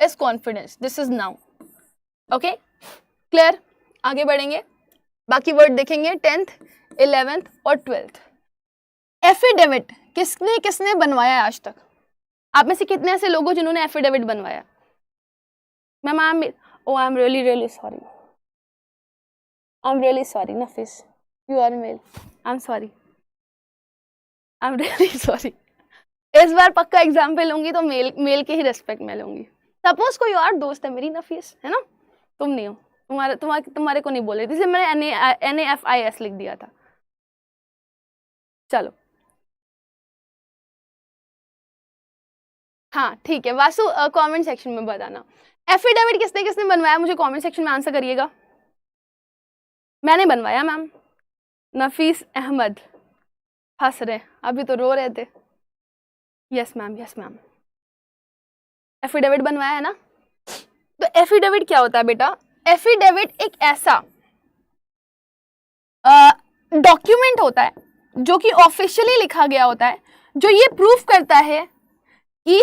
is confidence, this is noun. Okay, clear? आगे बढ़ेंगे, बाकी वर्ड देखेंगे 10th, 11th और 12th। एफिडेविट किसने किसने बनवाया है आज तक? आप में से कितने ऐसे लोग हो जिन्होंने एफिडेविट बनवाया? Ma'am I am really really sorry, I am really sorry Nafees, you are male, I am sorry, I am really sorry. इस बार पक्का एग्जाम पे लूंगी तो मेल के ही रेस्पेक्ट में लूंगी। सपोज कोई और दोस्त है मेरी, नफीस है ना, तुम नहीं हो, तुम्हारे को नहीं बोल रही थी, इसलिए मैंने NAFIS लिख दिया था। चलो हाँ ठीक है, वासु कमेंट सेक्शन में बताना एफिडेविट किसने किसने बनवाया, मुझे कमेंट सेक्शन में आंसर करिएगा। मैंने बनवाया मैम। नफीस अहमद हंस रहे, अभी तो रो रहे थे। Yes ma'am, yes ma'am, affidavit बनवाया है ना। तो एफिडेविट क्या होता है बेटा? एफिडेविट एक ऐसा डॉक्यूमेंट होता है जो कि ऑफिशियली लिखा गया होता है, जो ये प्रूफ करता है कि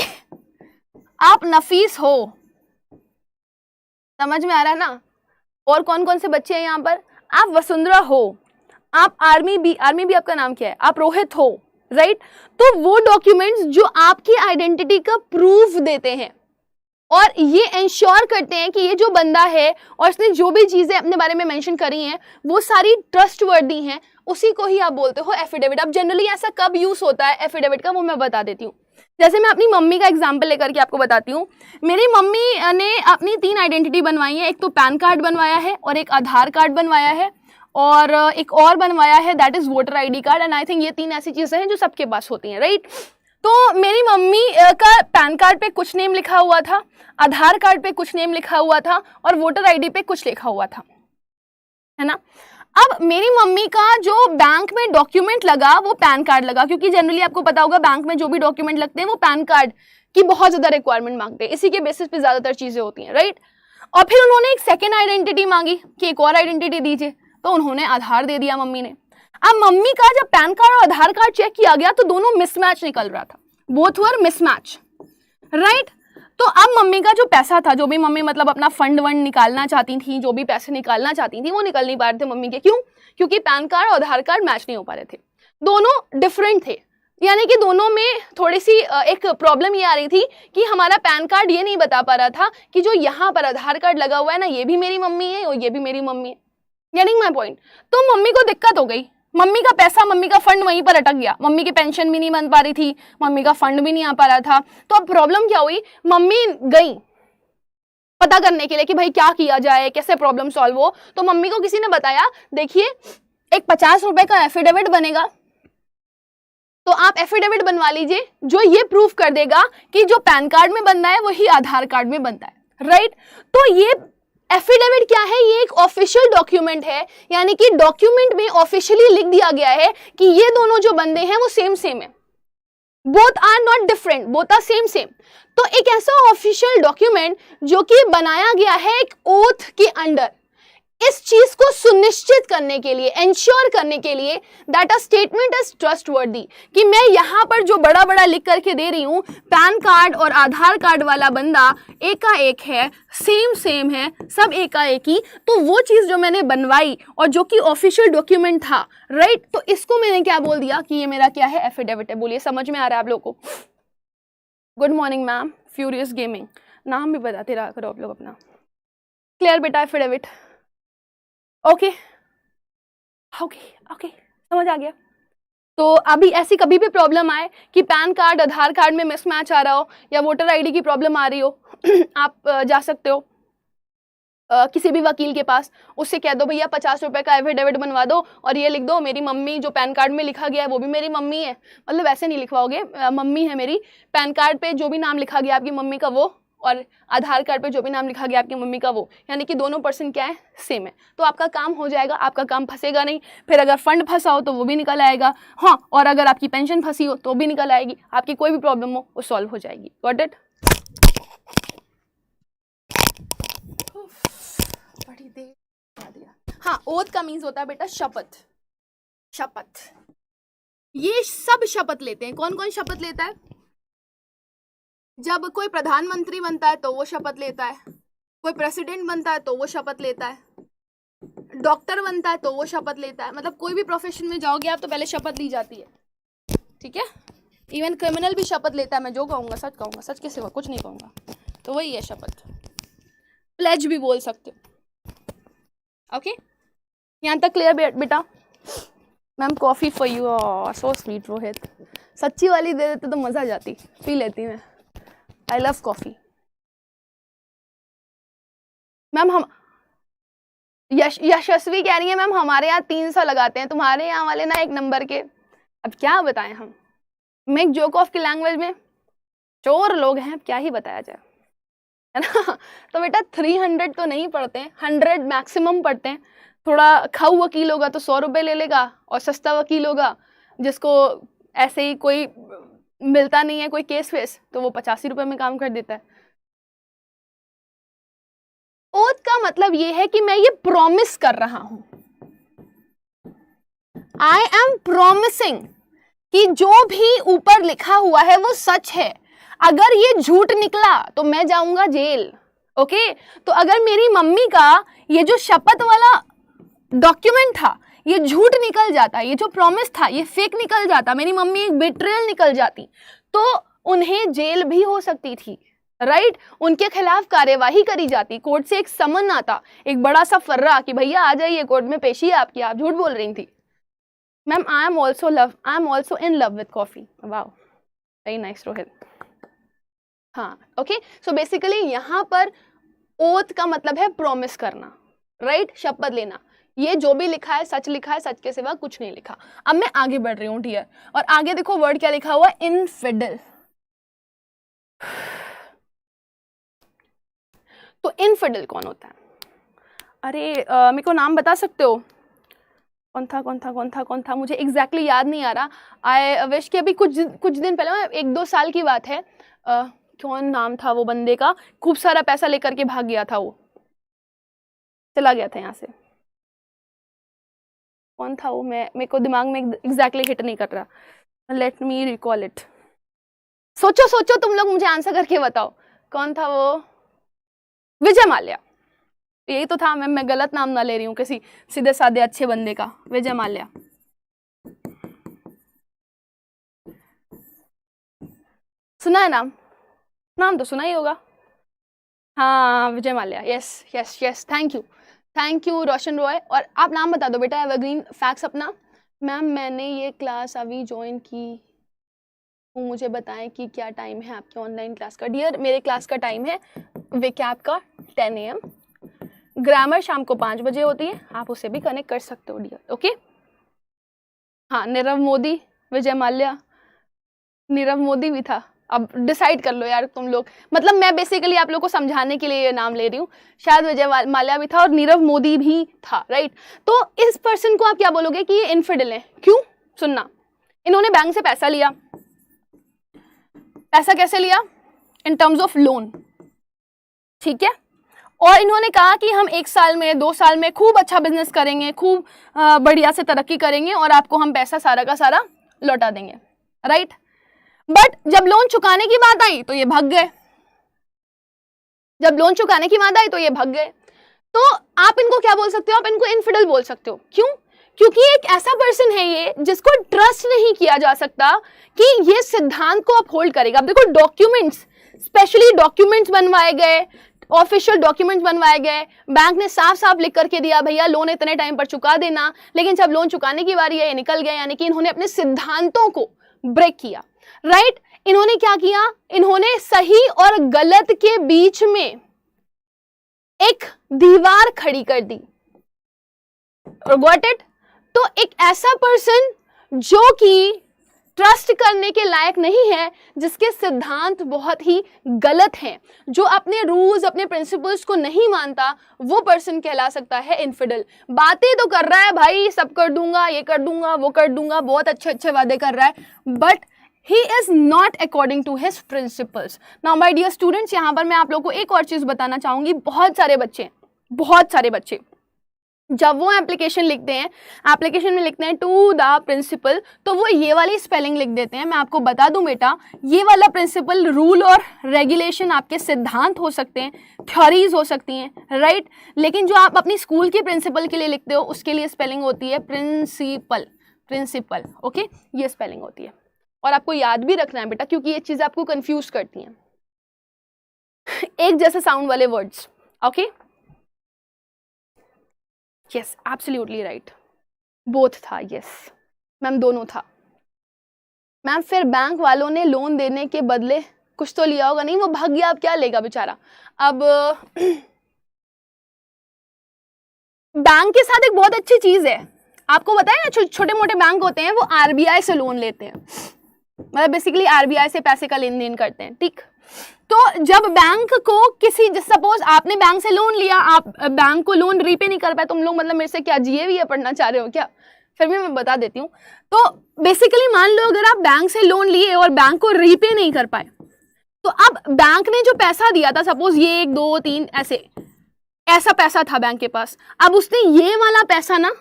आप नफीस हो। समझ में आ रहा है ना? और कौन कौन से बच्चे हैं यहाँ पर? आप वसुंधरा हो, आप आर्मी भी आपका नाम क्या है, आप रोहित हो, राइट। तो वो डॉक्यूमेंट्स जो आपकी आइडेंटिटी का प्रूफ देते हैं और ये इंश्योर करते हैं कि ये जो बंदा है और इसने जो भी चीजें अपने बारे में मेंशन करी हैं वो सारी ट्रस्टवर्दी हैं, उसी को ही आप बोलते हो एफिडेविट। अब जनरली ऐसा कब यूज होता है एफिडेविट का, वो मैं बता देती हूँ। जैसे मैं अपनी मम्मी का एग्जाम्पल लेकर के आपको बताती हूँ। मेरी मम्मी ने अपनी 3 आइडेंटिटी बनवाई है, एक तो पैन कार्ड बनवाया है और एक आधार कार्ड बनवाया है और एक और बनवाया है, that is voter ID card. And I think ये 3 ऐसी चीजें हैं जो सबके पास होती हैं, राइट। तो मेरी मम्मी का पैन कार्ड पे कुछ नेम लिखा हुआ था, आधार कार्ड पे कुछ नेम लिखा हुआ था और वोटर ID पे कुछ लिखा हुआ था, है ना। अब मेरी मम्मी का जो बैंक में डॉक्यूमेंट लगा वो पैन कार्ड लगा, क्योंकि जनरली आपको पता होगा बैंक में जो भी डॉक्यूमेंट लगते हैं वो पैन कार्ड की बहुत ज्यादा रिक्वायरमेंट मांगते हैं, इसी के बेसिस पे ज्यादातर चीजें होती हैं, राइट। और फिर उन्होंने एक सेकेंड आइडेंटिटी मांगी कि एक और आइडेंटिटी दीजिए, तो उन्होंने आधार दे दिया मम्मी ने। अब मम्मी का जब पैन कार्ड और आधार कार्ड चेक किया गया तो दोनों मिसमैच निकल रहा था, बोथ वर मिसमैच, राइट। तो अब मम्मी का जो पैसा था, जो भी मम्मी मतलब अपना फंड वंड निकालना चाहती थी, जो भी पैसे निकालना चाहती थी वो निकल नहीं पा रहे थे मम्मी के। क्यों? क्योंकि पैन कार्ड और आधार कार्ड मैच नहीं हो पा रहे थे, दोनों डिफरेंट थे। यानी कि दोनों में थोड़ी सी एक प्रॉब्लम ये आ रही थी कि हमारा पैन कार्ड ये नहीं बता पा रहा था कि जो यहाँ पर आधार कार्ड लगा हुआ है ना, ये भी मेरी मम्मी है और ये भी मेरी मम्मी है। Getting my point? तो मम्मी को दिक्कत हो गई, मम्मी का पैसा, मम्मी का फंड वहीं पर अटक गया, मम्मी की पेंशन भी नहीं बन पा रही थी, मम्मी का फंड भी नहीं आ पा रहा था। तो अब प्रॉब्लम क्या हुई, मम्मी गई पता करने के लिए कि भाई क्या किया जाए, कैसे प्रॉब्लम सॉल्व हो। तो मम्मी को किसी ने बताया, देखिए एक 50 रुपए का एफिडेविट बनेगा, तो आप एफिडेविट बनवा लीजिए जो ये प्रूफ कर देगा कि जो पैन कार्ड में बनता है वही आधार कार्ड में बनता है, राइट। तो ये एफिडेविट क्या है, ये एक ऑफिशियल डॉक्यूमेंट है, यानी कि डॉक्यूमेंट में ऑफिशियली लिख दिया गया है कि ये दोनों जो बंदे हैं वो सेम सेम है, both are not different, both are same same. तो एक ऐसा ऑफिशियल डॉक्यूमेंट जो कि बनाया गया है एक ओथ के अंडर, इस चीज को सुनिश्चित करने के लिए, एंश्योर करने के लिए that a statement is trustworthy, कि मैं यहां पर जो बड़ा बड़ा लिख करके दे रही हूं, पैन कार्ड और आधार कार्ड वाला बंदा एकाएक है, सेम सेम है, सब एकाएक ही। तो वो चीज जो मैंने बनवाई और जो कि ऑफिशियल डॉक्यूमेंट था, राइट, तो इसको मैंने क्या बोल दिया कि ये मेरा क्या है, एफिडेविट है। बोलिए समझ में आ रहा है आप लोगों को? Good morning ma'am, furious gaming, नाम भी बताते रहा करो आप लोग अपना। क्लियर बेटा, एफिडेविट, ओके ओके ओके, समझ आ गया। तो अभी ऐसी कभी भी प्रॉब्लम आए कि पैन कार्ड आधार कार्ड में मिसमैच आ रहा हो या वोटर आईडी की प्रॉब्लम आ रही हो, आप जा सकते हो किसी भी वकील के पास, उससे कह दो भैया 50 रुपए का एफिडेविट बनवा दो और ये लिख दो मेरी मम्मी जो पैन कार्ड में लिखा गया है वो भी मेरी मम्मी है, मतलब ऐसे नहीं लिखवाओगे, मम्मी है मेरी, पैन कार्ड पे जो भी नाम लिखा गया आपकी मम्मी का वो, और आधार कार्ड पे जो भी नाम लिखा गया आपकी मम्मी का वो, यानी कि दोनों पर्सन क्या है, सेम है। तो आपका काम हो जाएगा, आपका काम फंसेगा नहीं। फिर अगर फंड फंसा हो तो वो भी निकल आएगा, हाँ, और अगर आपकी पेंशन फंसी हो तो भी निकल आएगी, आपकी कोई भी प्रॉब्लम हो वो सॉल्व हो जाएगी। Got it? बड़ी देर दिया। हाँ, ओथ का मीन्स होता है बेटा शपथ। शपथ, ये सब शपथ लेते हैं। कौन कौन शपथ लेता है? जब कोई प्रधानमंत्री बनता है तो वो शपथ लेता है, कोई प्रेसिडेंट बनता है तो वो शपथ लेता है, डॉक्टर बनता है तो वो शपथ लेता है। मतलब कोई भी प्रोफेशन में जाओगे आप तो पहले शपथ ली जाती है, ठीक है। इवन क्रिमिनल भी शपथ लेता है, मैं जो कहूँगा सच कहूँगा, सच के सिवा कुछ नहीं कहूँगा, तो वही है शपथ। प्लेज भी बोल सकते हो, ओके। यहाँ तक क्लियर बेटा? Ma'am coffee for you, so sweet Rohit, सच्ची वाली दे देते तो मज़ा आ जाती, पी लेती मैं। I love coffee. मैम हम यशस्वी कह रही है मैम हमारे यहाँ 300 लगाते हैं, तुम्हारे यहाँ वाले ना 1 नंबर के। अब क्या बताएं हम, मेक जोक ऑफ की लैंग्वेज में चोर लोग हैं, क्या ही बताया जाए, है ना। तो बेटा 300 तो नहीं पढ़ते हैं, 100 मैक्सिमम पढ़ते हैं। थोड़ा खाऊ वकील होगा तो 100 रुपये ले लेगा, और सस्ता वकील होगा जिसको ऐसे ही कोई मिलता नहीं है कोई केस वेस, तो वो 85 रुपये में काम कर देता है। ओथ का मतलब ये है कि मैं ये प्रॉमिस कर रहा हूं, आई एम प्रॉमिसिंग कि जो भी ऊपर लिखा हुआ है वो सच है। अगर ये झूठ निकला तो मैं जाऊंगा जेल, ओके। तो अगर मेरी मम्मी का ये जो शपथ वाला डॉक्यूमेंट था ये झूठ निकल जाता, ये जो प्रॉमिस था ये फेक निकल जाता, मेरी मम्मी एक बेट्रेयल निकल जाती, तो उन्हें जेल भी हो सकती थी, राइट। उनके खिलाफ कार्यवाही करी जाती, कोर्ट से एक समन आता, एक बड़ा सा फर्रा कि भैया आ जाइए कोर्ट में पेशी है आपकी, आप झूठ बोल रही थी। Ma'am I am also in love with coffee. Wow, very nice Rohit. हाँ, ओके। सो बेसिकली यहाँ पर ओथ का मतलब है प्रॉमिस करना, राइट, शपथ लेना। ये जो भी लिखा है सच लिखा है, सच के सिवा कुछ नहीं लिखा। अब मैं आगे बढ़ रही हूँ डियर, और आगे देखो वर्ड क्या लिखा हुआ है, इनफिडल। तो इनफिडल कौन होता है? अरे मेरे को नाम बता सकते हो? कौन था मुझे एग्जैक्टली याद नहीं आ रहा। आई विश कि अभी कुछ दिन पहले, 1-2 साल की बात है, कौन नाम था वो बंदे का, खूब सारा पैसा लेकर के भाग गया था, वो चला गया था यहाँ से। कौन था वो? मेरे को दिमाग में एग्जैक्टली हिट नहीं कर रहा, लेट मी रिकॉल इट। सोचो तुम लोग, मुझे आंसर करके बताओ कौन था वो। विजय माल्या, यही तो था। मैं गलत नाम ना ले रही हूँ किसी सीधे साधे अच्छे बंदे का। विजय माल्या, सुना है नाम तो सुना ही होगा। हाँ, Vijay Mallya, yes, thank you रोशन रॉय। और आप नाम बता दो बेटा, एवरग्रीन फैक्ट्स अपना। मैम मैंने ये क्लास अभी ज्वाइन की हूँ, मुझे बताएं कि क्या टाइम है आपके ऑनलाइन क्लास का। डियर, मेरे क्लास का टाइम है विकैप का 10 AM, ग्रामर शाम को 5 बजे होती है, आप उसे भी कनेक्ट कर सकते हो डियर, ओके। हाँ, नीरव मोदी, विजय माल्या, नीरव मोदी भी था। अब डिसाइड कर लो यार तुम लोग, मतलब मैं बेसिकली आप लोग को समझाने के लिए ये नाम ले रही हूँ। शायद विजय माल्या भी था और नीरव मोदी भी था, राइट। तो इस पर्सन को आप क्या बोलोगे कि ये इनफिडल है। क्यों? सुनना, इन्होंने बैंक से पैसा लिया। पैसा कैसे लिया? इन टर्म्स ऑफ लोन, ठीक है। और इन्होंने कहा कि हम 1 साल में 2 साल में खूब अच्छा बिजनेस करेंगे, खूब बढ़िया से तरक्की करेंगे और आपको हम पैसा सारा का सारा लौटा देंगे, राइट। बट जब लोन चुकाने की बात आई तो ये भाग गए। जब लोन चुकाने की बात आई तो ये भाग गए। तो आप इनको क्या बोल सकते हो? आप इनको इनफिडल बोल सकते हो। क्यों? क्योंकि एक ऐसा पर्सन है ये जिसको ट्रस्ट नहीं किया जा सकता कि ये सिद्धांत को अपहोल्ड करेगा। अब देखो, डॉक्यूमेंट्स, स्पेशली डॉक्यूमेंट्स बनवाए गए, ऑफिशियल डॉक्यूमेंट्स बनवाए गए, बैंक ने साफ साफ लिख करके दिया भैया लोन इतने टाइम पर चुका देना, लेकिन जब लोन चुकाने की बारी है ये निकल गए। यानी कि इन्होंने अपने सिद्धांतों को ब्रेक किया, राइट। इन्होंने क्या किया? इन्होंने सही और गलत के बीच में एक दीवार खड़ी कर दी। Got it? तो एक ऐसा पर्सन जो कि ट्रस्ट करने के लायक नहीं है, जिसके सिद्धांत बहुत ही गलत हैं, जो अपने रूल्स अपने प्रिंसिपल्स को नहीं मानता, वो पर्सन कहला सकता है इनफिडल। बातें तो कर रहा है भाई, सब कर दूंगा, ये कर दूंगा, वो कर दूंगा, बहुत अच्छे अच्छे वादे कर रहा है, but he is not according to his principles. Now my dear students, यहाँ पर मैं आप लोगों को एक और चीज बताना चाहूंगी। बहुत सारे बच्चे जब वो एप्लीकेशन लिखते हैं, एप्लीकेशन में लिखते हैं टू द प्रिंसिपल, तो वो ये वाली स्पेलिंग लिख देते हैं। मैं आपको बता दूं बेटा, ये वाला प्रिंसिपल, रूल और रेगुलेशन आपके सिद्धांत हो सकते हैं, थ्योरीज हो सकती हैं, राइट। लेकिन जो आप अपनी स्कूल की प्रिंसिपल के लिए लिखते हो उसके लिए स्पेलिंग होती है प्रिंसिपल, ओके, ये स्पेलिंग होती है। और आपको याद भी रखना है बेटा, क्योंकि ये चीज आपको कंफ्यूज करती हैं, एक जैसे साउंड वाले words, okay. Yes, absolutely right, both था, यस मैम, दोनों था मैम। फिर बैंक वालों ने लोन देने के बदले कुछ तो लिया होगा। नहीं, वो भाग गया, अब क्या लेगा बेचारा। अब बैंक के साथ एक बहुत अच्छी चीज है, आपको पता है ना, छोटे मोटे बैंक होते हैं वो आरबीआई से लोन लेते हैं, मतलब बेसिकली आरबीआई से पैसे का लेन देन करते हैं, ठीक। तो जब बैंक को किसी, सपोज आपने बैंक से लोन लिया, आप बैंक को लोन रीपे नहीं कर पाए, तुम लोग मतलब मेरे से क्या GAV पढ़ना चाह रहे हो क्या? फिर भी मैं बता देती हूँ। तो बेसिकली मान लो अगर आप बैंक से लोन लिए और बैंक को रीपे नहीं कर पाए, तो अब बैंक ने जो पैसा दिया था, सपोज ये 1 2 3 ऐसा पैसा था बैंक के पास, अब उसने ये वाला पैसा ना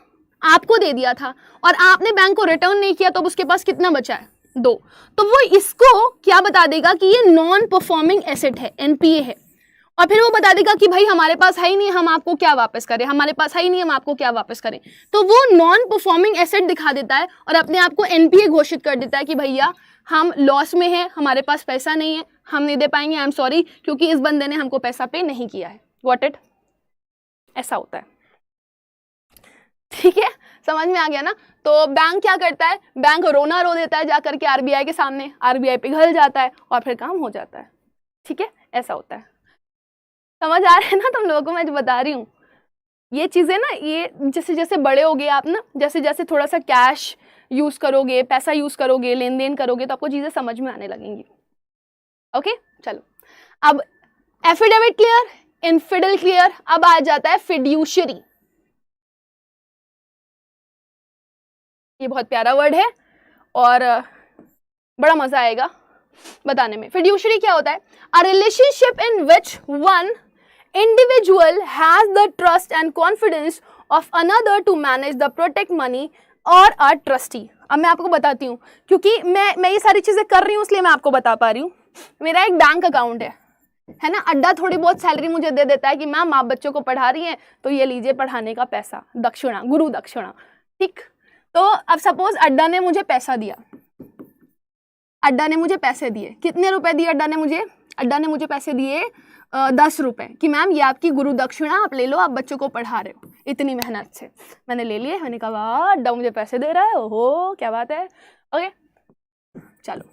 आपको दे दिया था और आपने बैंक को रिटर्न नहीं किया, तो अब उसके पास कितना बचा है? 2। तो वो इसको क्या बता देगा कि ये नॉन परफॉर्मिंग एसेट है, NPA है, और फिर वो बता देगा कि भाई हमारे पास है ही नहीं, हम आपको क्या वापस करें, हमारे पास है ही नहीं, हम आपको क्या वापस करें। तो वो नॉन परफॉर्मिंग एसेट दिखा देता है और अपने आप को NPA घोषित कर देता है कि भैया हम लॉस में हैं, हमारे पास पैसा नहीं है, हम नहीं दे पाएंगे, आई एम सॉरी, क्योंकि इस बंदे ने हमको पैसा पे नहीं किया है। Got it? ऐसा होता है, ठीक है, समझ में आ गया ना। तो बैंक क्या करता है? बैंक रोना रो देता है जाकर के आरबीआई के सामने, आरबीआई पिघल जाता है और फिर काम हो जाता है, ठीक है, ऐसा होता है। समझ आ रहा है ना तुम लोगों को? मैं जो बता रही हूँ ये चीजें ना, ये जैसे जैसे बड़े होगे आप ना, जैसे जैसे थोड़ा सा कैश यूज करोगे, पैसा यूज करोगे, लेन देन करोगे, तो आपको चीजें समझ में आने लगेंगी। ओके, चलो, अब एफिडेविट क्लियर, इनफिडल क्लियर, अब आ जाता है फिड्यूशियरी। ये बहुत प्यारा वर्ड है और बड़ा मजा आएगा बताने में। फिड्यूशियरी क्या होता है? A relationship in which one individual has the trust and confidence of another to manage the protect money और अ ट्रस्टी। अब मैं आपको बताती हूँ, क्योंकि मैं ये सारी चीजें कर रही हूँ इसलिए मैं आपको बता पा रही हूँ। मेरा एक बैंक अकाउंट है ना, अड्डा थोड़ी बहुत सैलरी मुझे दे देता है कि मैम आप बच्चों को पढ़ा रही हैं तो ये लीजिए पढ़ाने का पैसा, दक्षिणा, गुरु दक्षिणा, ठीक। तो अब सपोज अड्डा ने मुझे पैसा दिया, अड्डा ने मुझे पैसे दिए, कितने रुपए दिए अड्डा ने मुझे? अड्डा ने मुझे पैसे दिए 10 रुपए कि मैम ये आपकी गुरु दक्षिणा, आप ले लो, आप बच्चों को पढ़ा रहे हो इतनी मेहनत से। मैंने ले लिए, मैंने कहा वाह अड्डा मुझे पैसे दे रहा है, ओहो क्या बात है। ओके चलो,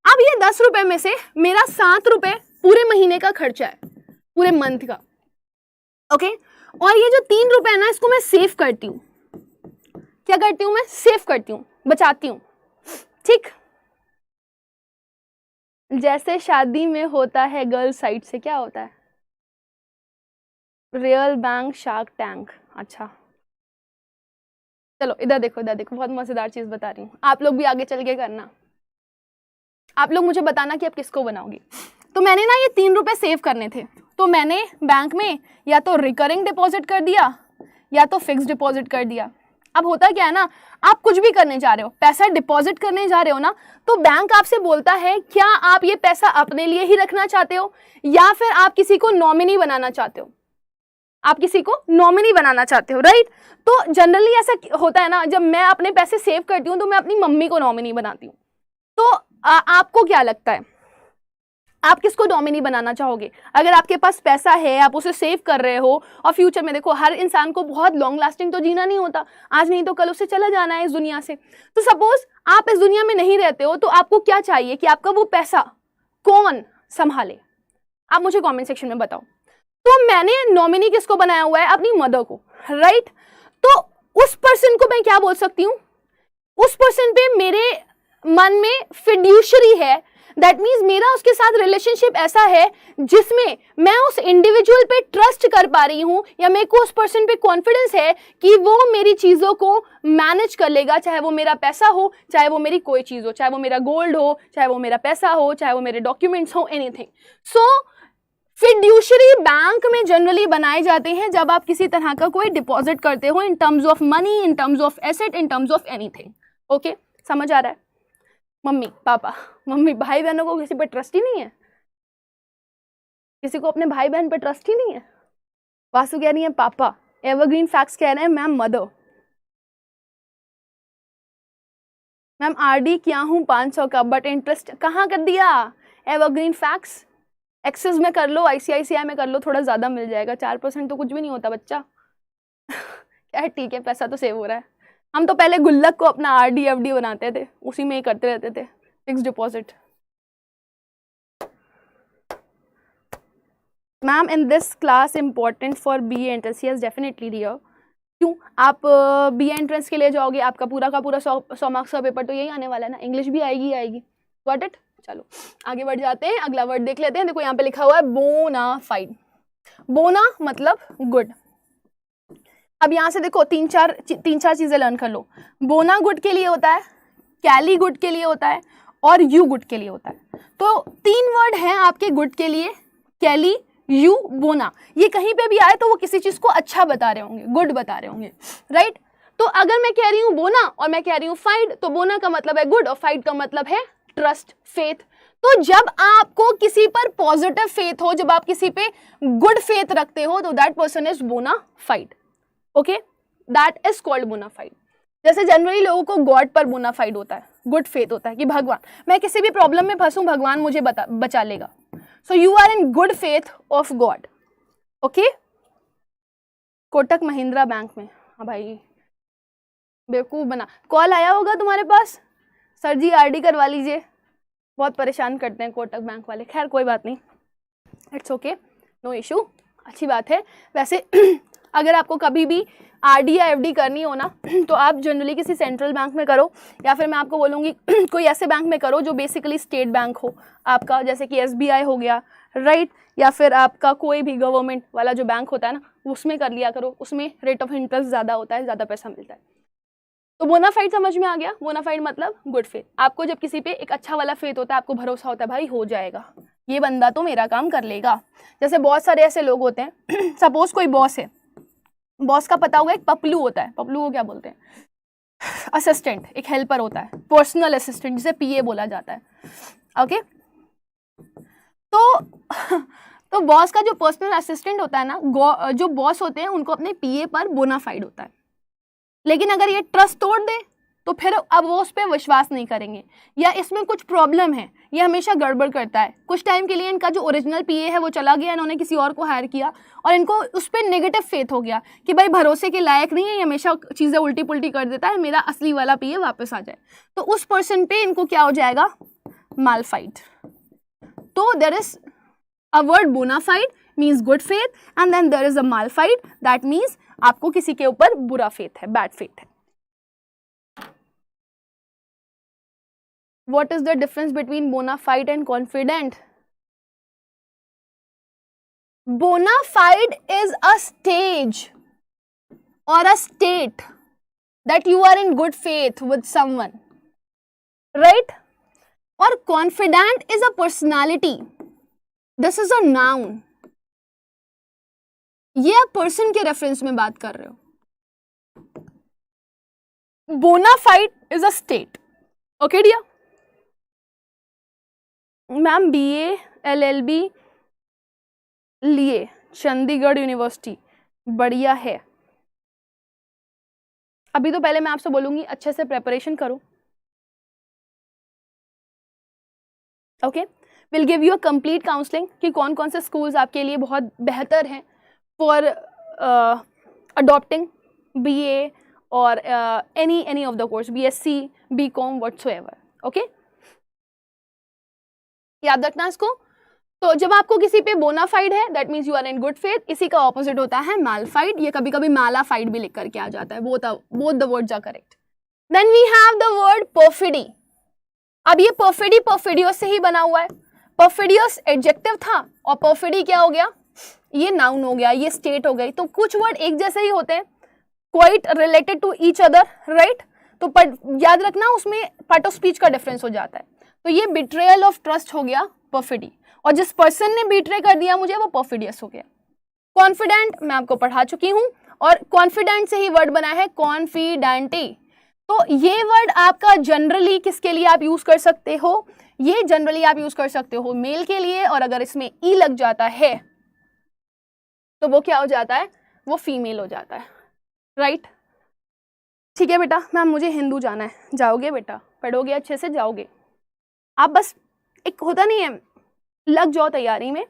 अब ये 10 रुपए में से मेरा 7 रुपए पूरे महीने का खर्चा है, पूरे मंथ का, ओके। और ये जो 3 रुपए है ना, इसको मैं सेव करती हूँ। क्या करती हूँ मैं? सेव करती हूँ, बचाती हूँ, ठीक। जैसे शादी में होता है गर्ल साइड से, क्या होता है? Real bank shark tank. अच्छा चलो इधर देखो, इधर देखो, बहुत मजेदार चीज बता रही हूँ, आप लोग भी आगे चल के करना। आप लोग मुझे बताना कि आप किसको बनाओगी। तो मैंने ना ये 3 रुपए सेव करने थे, तो मैंने बैंक में या तो रिकरिंग डिपॉजिट कर दिया या तो फिक्स डिपॉजिट कर दिया। अब होता क्या है ना, आप कुछ भी करने जा रहे हो, पैसा डिपॉजिट करने जा रहे हो ना, तो बैंक आपसे बोलता है क्या आप ये पैसा अपने लिए ही रखना चाहते हो या फिर आप किसी को नॉमिनी बनाना चाहते हो, आप किसी को नॉमिनी बनाना चाहते हो, राइट। तो जनरली ऐसा होता है ना, जब मैं अपने पैसे सेव करती हूँ तो मैं अपनी मम्मी को नॉमिनी बनाती हूँ। तो आपको क्या लगता है, आप किसको नॉमिनी बनाना चाहोगे? अगर आपके पास पैसा है, आप उसे सेव कर रहे हो, और फ्यूचर में देखो हर इंसान को बहुत लॉन्ग लास्टिंग तो जीना नहीं होता, आज नहीं तो कल उसे चला जाना है इस दुनिया से। तो सपोज आप इस दुनिया में नहीं रहते हो, तो आपको क्या चाहिए कि आपका वो पैसा कौन संभाले? आप मुझे कमेंट सेक्शन में बताओ। तो मैंने नॉमिनी किसको बनाया हुआ है? अपनी मदर को, राइट। तो उस पर्सन को मैं क्या बोल सकती हूँ? उस पर्सन पे मेरे मन में फिड्यूशरी है, दैट मीन्स मेरा उसके साथ रिलेशनशिप ऐसा है जिसमें मैं उस इंडिविजुअल पे ट्रस्ट कर पा रही हूँ, या मेरे को उस पर्सन पे कॉन्फिडेंस है कि वो मेरी चीजों को मैनेज कर लेगा, चाहे वो मेरा पैसा हो, चाहे वो मेरी कोई चीज हो, चाहे वो मेरा गोल्ड हो, चाहे वो मेरा पैसा हो, चाहे वो मेरे डॉक्यूमेंट्स हो, एनीथिंग। सो फिड्यूशरी बैंक में जनरली बनाए जाते हैं जब आप किसी तरह का कोई डिपॉजिट करते हो, in terms of money, in terms of asset, in terms of anything. Okay, समझ आ रहा है? मम्मी पापा, मम्मी भाई बहनों को किसी पे ट्रस्ट ही नहीं है, किसी को अपने भाई बहन पे ट्रस्ट ही नहीं है। वासु कह रही है पापा, एवरग्रीन फैक्ट्स कह रहे हैं मैम मदर। मैम आरडी किया हूँ 500 का, बट इंटरेस्ट कहाँ कर दिया? एवरग्रीन फैक्ट्स एक्सिस में कर लो, आईसीआईसीआई में कर लो, थोड़ा ज्यादा मिल जाएगा, 4% तो कुछ भी नहीं होता बच्चा। क्या है, ठीक है, पैसा तो सेव हो रहा है। हम तो पहले गुल्लक को अपना आरडी एफडी बनाते थे, उसी में ही करते रहते थे fix deposit. Ma'am in this class important for B A entrance, yes definitely dear. क्यों? आप बी ए एंट्रेंस के लिए जाओगे, आपका पूरा का पूरा 100 मार्क्स का पेपर तो यही आने वाला है ना, इंग्लिश भी आएगी आएगी, गॉट इट। चलो आगे बढ़ जाते हैं, अगला वर्ड देख लेते हैं। देखो यहाँ पे लिखा हुआ है बोनाफाइड। बोना मतलब गुड। अब यहाँ से देखो तीन चार चीजें लर्न कर लो। बोना गुड के लिए होता है, कैली गुड के लिए होता है, और यू गुड के लिए होता है। तो 3 वर्ड हैं आपके गुड के लिए, कैली, यू, बोना। ये कहीं पे भी आए तो वो किसी चीज को अच्छा बता रहे होंगे, गुड बता रहे होंगे, राइट। तो अगर मैं कह रही हूँ बोना और मैं कह रही हूँ फाइड, तो बोना का मतलब है गुड और फाइड का मतलब है ट्रस्ट, फेथ। तो जब आपको किसी पर पॉजिटिव फेथ हो, जब आप किसी पे गुड फेथ रखते हो, तो that person is bonafide. Okay, that is called bonafide. जैसे जनरली लोगों को गॉड पर बोनाफाइड होता है, गुड फेथ होता है कि भगवान, मैं किसी भी प्रॉब्लम में फंसूं भगवान मुझे बचा लेगा। So you are in good faith of God. Okay, Kotak Mahindra Bank में, हाँ भाई बेवकूफ बना। कॉल आया होगा तुम्हारे पास, सर जी आरडी करवा लीजिए, बहुत परेशान करते हैं कोटक बैंक वाले। खैर कोई बात नहीं, इट्स ओके, नो इशू, अच्छी बात है। वैसे अगर आपको कभी भी आरडी या एफडी करनी हो ना, तो आप जनरली किसी सेंट्रल बैंक में करो, या फिर मैं आपको बोलूँगी कोई ऐसे बैंक में करो जो बेसिकली स्टेट बैंक हो आपका, जैसे कि एसबीआई हो गया, राइट, या फिर आपका कोई भी गवर्नमेंट वाला जो बैंक होता है ना, उसमें कर लिया करो, उसमें रेट ऑफ इंटरेस्ट ज़्यादा होता है, ज़्यादा पैसा मिलता है। तो बोनाफाइड समझ में आ गया? बोनाफाइड मतलब गुड फेथ। आपको जब किसी पे एक अच्छा वाला फेथ होता है, आपको भरोसा होता है भाई हो जाएगा, ये बंदा तो मेरा काम कर लेगा। जैसे बहुत सारे ऐसे लोग होते हैं, सपोज कोई बॉस है, बॉस का पता होगा एक पपलू होता है, पपलू को क्या बोलते हैं? असिस्टेंट, एक हेल्पर होता है, पर्सनल असिस्टेंट जिसे पीए बोला जाता है। ओके, तो बॉस का जो पर्सनल असिस्टेंट होता है ना, जो बॉस होते हैं उनको अपने पीए पर बोनाफाइड होता है। लेकिन अगर ये ट्रस्ट तोड़ दे तो फिर अब वो उस पर विश्वास नहीं करेंगे, या इसमें कुछ प्रॉब्लम है, ये हमेशा गड़बड़ करता है। कुछ टाइम के लिए इनका जो ओरिजिनल पीए है वो चला गया, इन्होंने किसी और को हायर किया और इनको उस पर नेगेटिव फेथ हो गया कि भाई भरोसे के लायक नहीं है, ये हमेशा चीज़ें उल्टी पुल्टी कर देता है, मेरा असली वाला पीए वापस आ जाए। तो उस पर्सन पे इनको क्या हो जाएगा? मालफाइड। तो there is a word bonafide means good faith, and then there is a malafide, that means आपको किसी के ऊपर बुरा फेथ है, बैड फेथ है। What is the difference between bona fide and confident? Bona fide is a stage or a state that you are in good faith with someone, right? Or confident is a personality. This is a noun. ये आप person के reference में बात कर रहे हो. Bona fide is a state. Okay dear? Ma'am BA LLB लिए Chandigarh university बढ़िया है. अभी तो पहले मैं आपसे बोलूंगी अच्छे से प्रेपरेशन करो. Okay, will give you a complete counselling कि कौन कौन से स्कूल्स आपके लिए बहुत बेहतर हैं फॉर अडॉप्टिंग BA और any of the course, BSc, BCom, whatsoever. Okay, याद रखना इसको. तो जब आपको किसी पे बोनाफाइड है that means you are in good faith. इसी का ऑपोजिट होता है मैलफाइड. ये कभी कभी मैलाफाइड भी लिख करके आ जाता है. Both the words are correct. Then we have the word perfidy. अब ये परफिडी परफिडियस से ही बना हुआ है. परफिडियस एडजेक्टिव था और परफिडी क्या हो गया, ये नाउन हो गया, ये स्टेट हो गई. तो कुछ वर्ड एक जैसे ही होते हैं, quite related to each other, right. तो याद रखना उसमें पार्ट ऑफ स्पीच का डिफरेंस हो जाता है. तो ये बिट्रेयल ऑफ ट्रस्ट हो गया परफिडी, और जिस पर्सन ने बिट्रे कर दिया मुझे वो परफिडियस हो गया. कॉन्फिडेंट मैं आपको पढ़ा चुकी हूं, और कॉन्फिडेंट से ही वर्ड बना है कॉन्फिडेंटी. तो ये वर्ड आपका जनरली किसके लिए आप यूज कर सकते हो, ये जनरली आप यूज कर सकते हो मेल के लिए, और अगर इसमें ई लग जाता है तो वो क्या हो जाता है, वो फीमेल हो जाता है, राइट. ठीक है बेटा, मैम मुझे हिंदू जाना है. जाओगे बेटा, पढ़ोगे अच्छे से जाओगे. आप बस एक होता नहीं है, लग जाओ तैयारी में,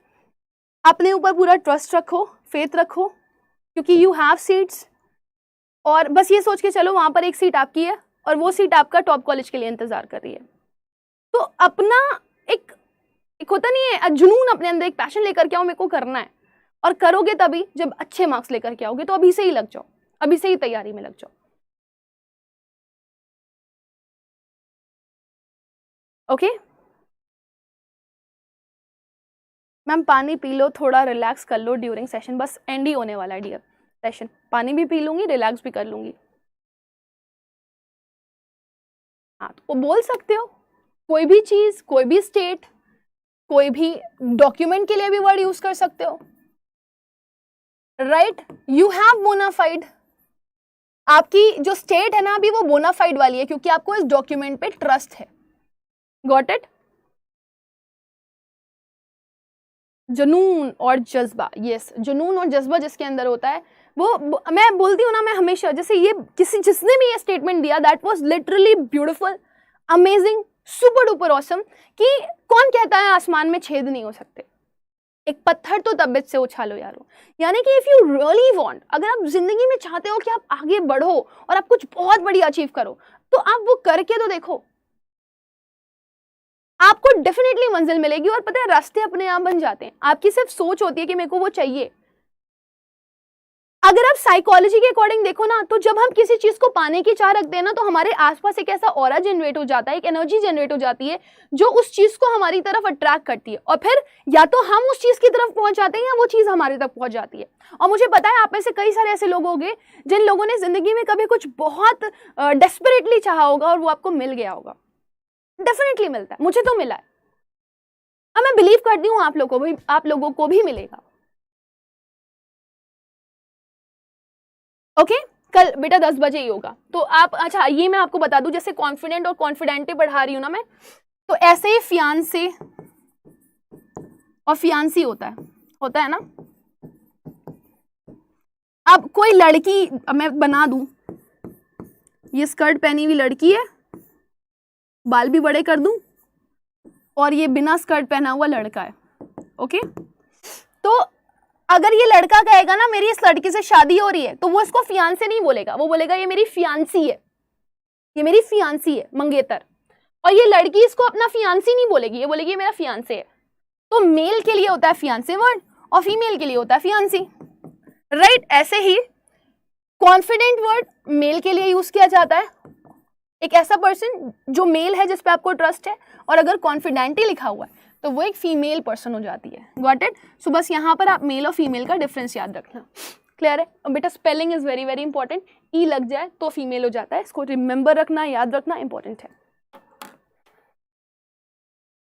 अपने ऊपर पूरा ट्रस्ट रखो, फेथ रखो, क्योंकि यू हैव सीट्स. और बस ये सोच के चलो वहां पर एक सीट आपकी है और वो सीट आपका टॉप कॉलेज के लिए इंतजार कर रही है. तो अपना एक होता नहीं है जुनून, अपने अंदर एक पैशन लेकर के आओ, मेरे को करना है. और करोगे तभी जब अच्छे मार्क्स लेकर के आओगे. तो अभी से ही लग जाओ, अभी से ही तैयारी में लग जाओ. ओके मैम, पानी पी लो, थोड़ा रिलैक्स कर लो ड्यूरिंग सेशन. बस एंड ही होने वाला है डियर सेशन. पानी भी पी लूंगी, रिलैक्स भी कर लूंगी. हाँ, तो बोल सकते हो कोई भी चीज, कोई भी स्टेट, कोई भी डॉक्यूमेंट के लिए भी वर्ड यूज कर सकते हो, राइट. You have bonafide. आपकी जो स्टेट है ना अभी, वो बोनाफाइड वाली है क्योंकि आपको इस डॉक्यूमेंट पे ट्रस्ट है. Got it. जुनून और जज्बा, यस, जुनून और जज्बा जिसके अंदर होता है वो मैं बोलती हूँ ना, मैं हमेशा, जैसे ये जिसने भी ये स्टेटमेंट दिया that was literally beautiful, amazing, super duper awesome. कि कौन कहता है आसमान में छेद नहीं हो सकते, एक पत्थर तो तबीयत से उछालो यारो. यानी कि इफ यू रियली वांट, अगर आप जिंदगी में चाहते हो कि आप आगे बढ़ो और आप कुछ बहुत बड़ी अचीव करो, तो आप वो करके तो देखो, आपको डेफिनेटली मंजिल मिलेगी. और पता है रास्ते अपने आप बन जाते हैं, आपकी सिर्फ सोच होती है कि मेरे को वो चाहिए. अगर आप साइकोलॉजी के अकॉर्डिंग देखो ना, तो जब हम किसी चीज को पाने की चाह रखते हैं ना, तो हमारे आसपास एक ऐसा ऑरा जनरेट हो जाता है, एक एनर्जी जनरेट हो जाती है जो उस चीज को हमारी तरफ अट्रैक्ट करती है. और फिर या तो हम उस चीज की तरफ पहुंच जाते हैं या वो चीज हमारी तक पहुंच जाती है. और मुझे पता है आप में से कई सारे ऐसे लोग होंगे जिन लोगों ने जिंदगी में कभी कुछ बहुत डेस्परेटली चाहा होगा और वो आपको मिल गया होगा. डेफिनेटली मिलता है, मुझे तो मिला है, और मैं बिलीव करती हूँ आप लोगों को भी मिलेगा. ओके कल बेटा 10 बजे ही होगा. तो आप, अच्छा ये मैं आपको बता दूं, जैसे कॉन्फिडेंट और कॉन्फिडेंटी पढ़ा रही हूं ना मैं, तो ऐसे ही फियांसे और फियांसी होता है ना. अब कोई लड़की, अब मैं बना दूं, ये स्कर्ट पहनी हुई लड़की है, बाल भी बड़े कर दूं, और ये बिना स्कर्ट पहना हुआ लड़का है. ओके, तो अगर ये लड़का कहेगा ना मेरी इस लड़की से शादी हो रही है, तो वो इसको फियांसे नहीं बोलेगा, वो बोलेगा ये मेरी फियांसी है, ये मेरी फियांसी है, मंगेतर. और ये लड़की इसको अपना फियांसी नहीं बोलेगी, ये बोलेगी ये मेरा फियांसे है. तो मेल के लिए होता है फियांसे वर्ड और फीमेल के लिए होता है फियांसी, राइट. ऐसे ही कॉन्फिडेंट वर्ड मेल के लिए यूज किया जाता है एक ऐसा पर्सन जो मेल है जिस पे आपको ट्रस्ट है, और अगर कॉन्फिडेंटली लिखा हुआ है तो वो एक फीमेल पर्सन हो जाती है। Got it? सो बस यहाँ पर आप मेल और फीमेल का डिफरेंस याद रखना। क्लियर है? और बेटा spelling is very very important, E लग जाए तो फीमेल हो जाता है, इसको रिमेंबर रखना, याद रखना, इंपॉर्टेंट है।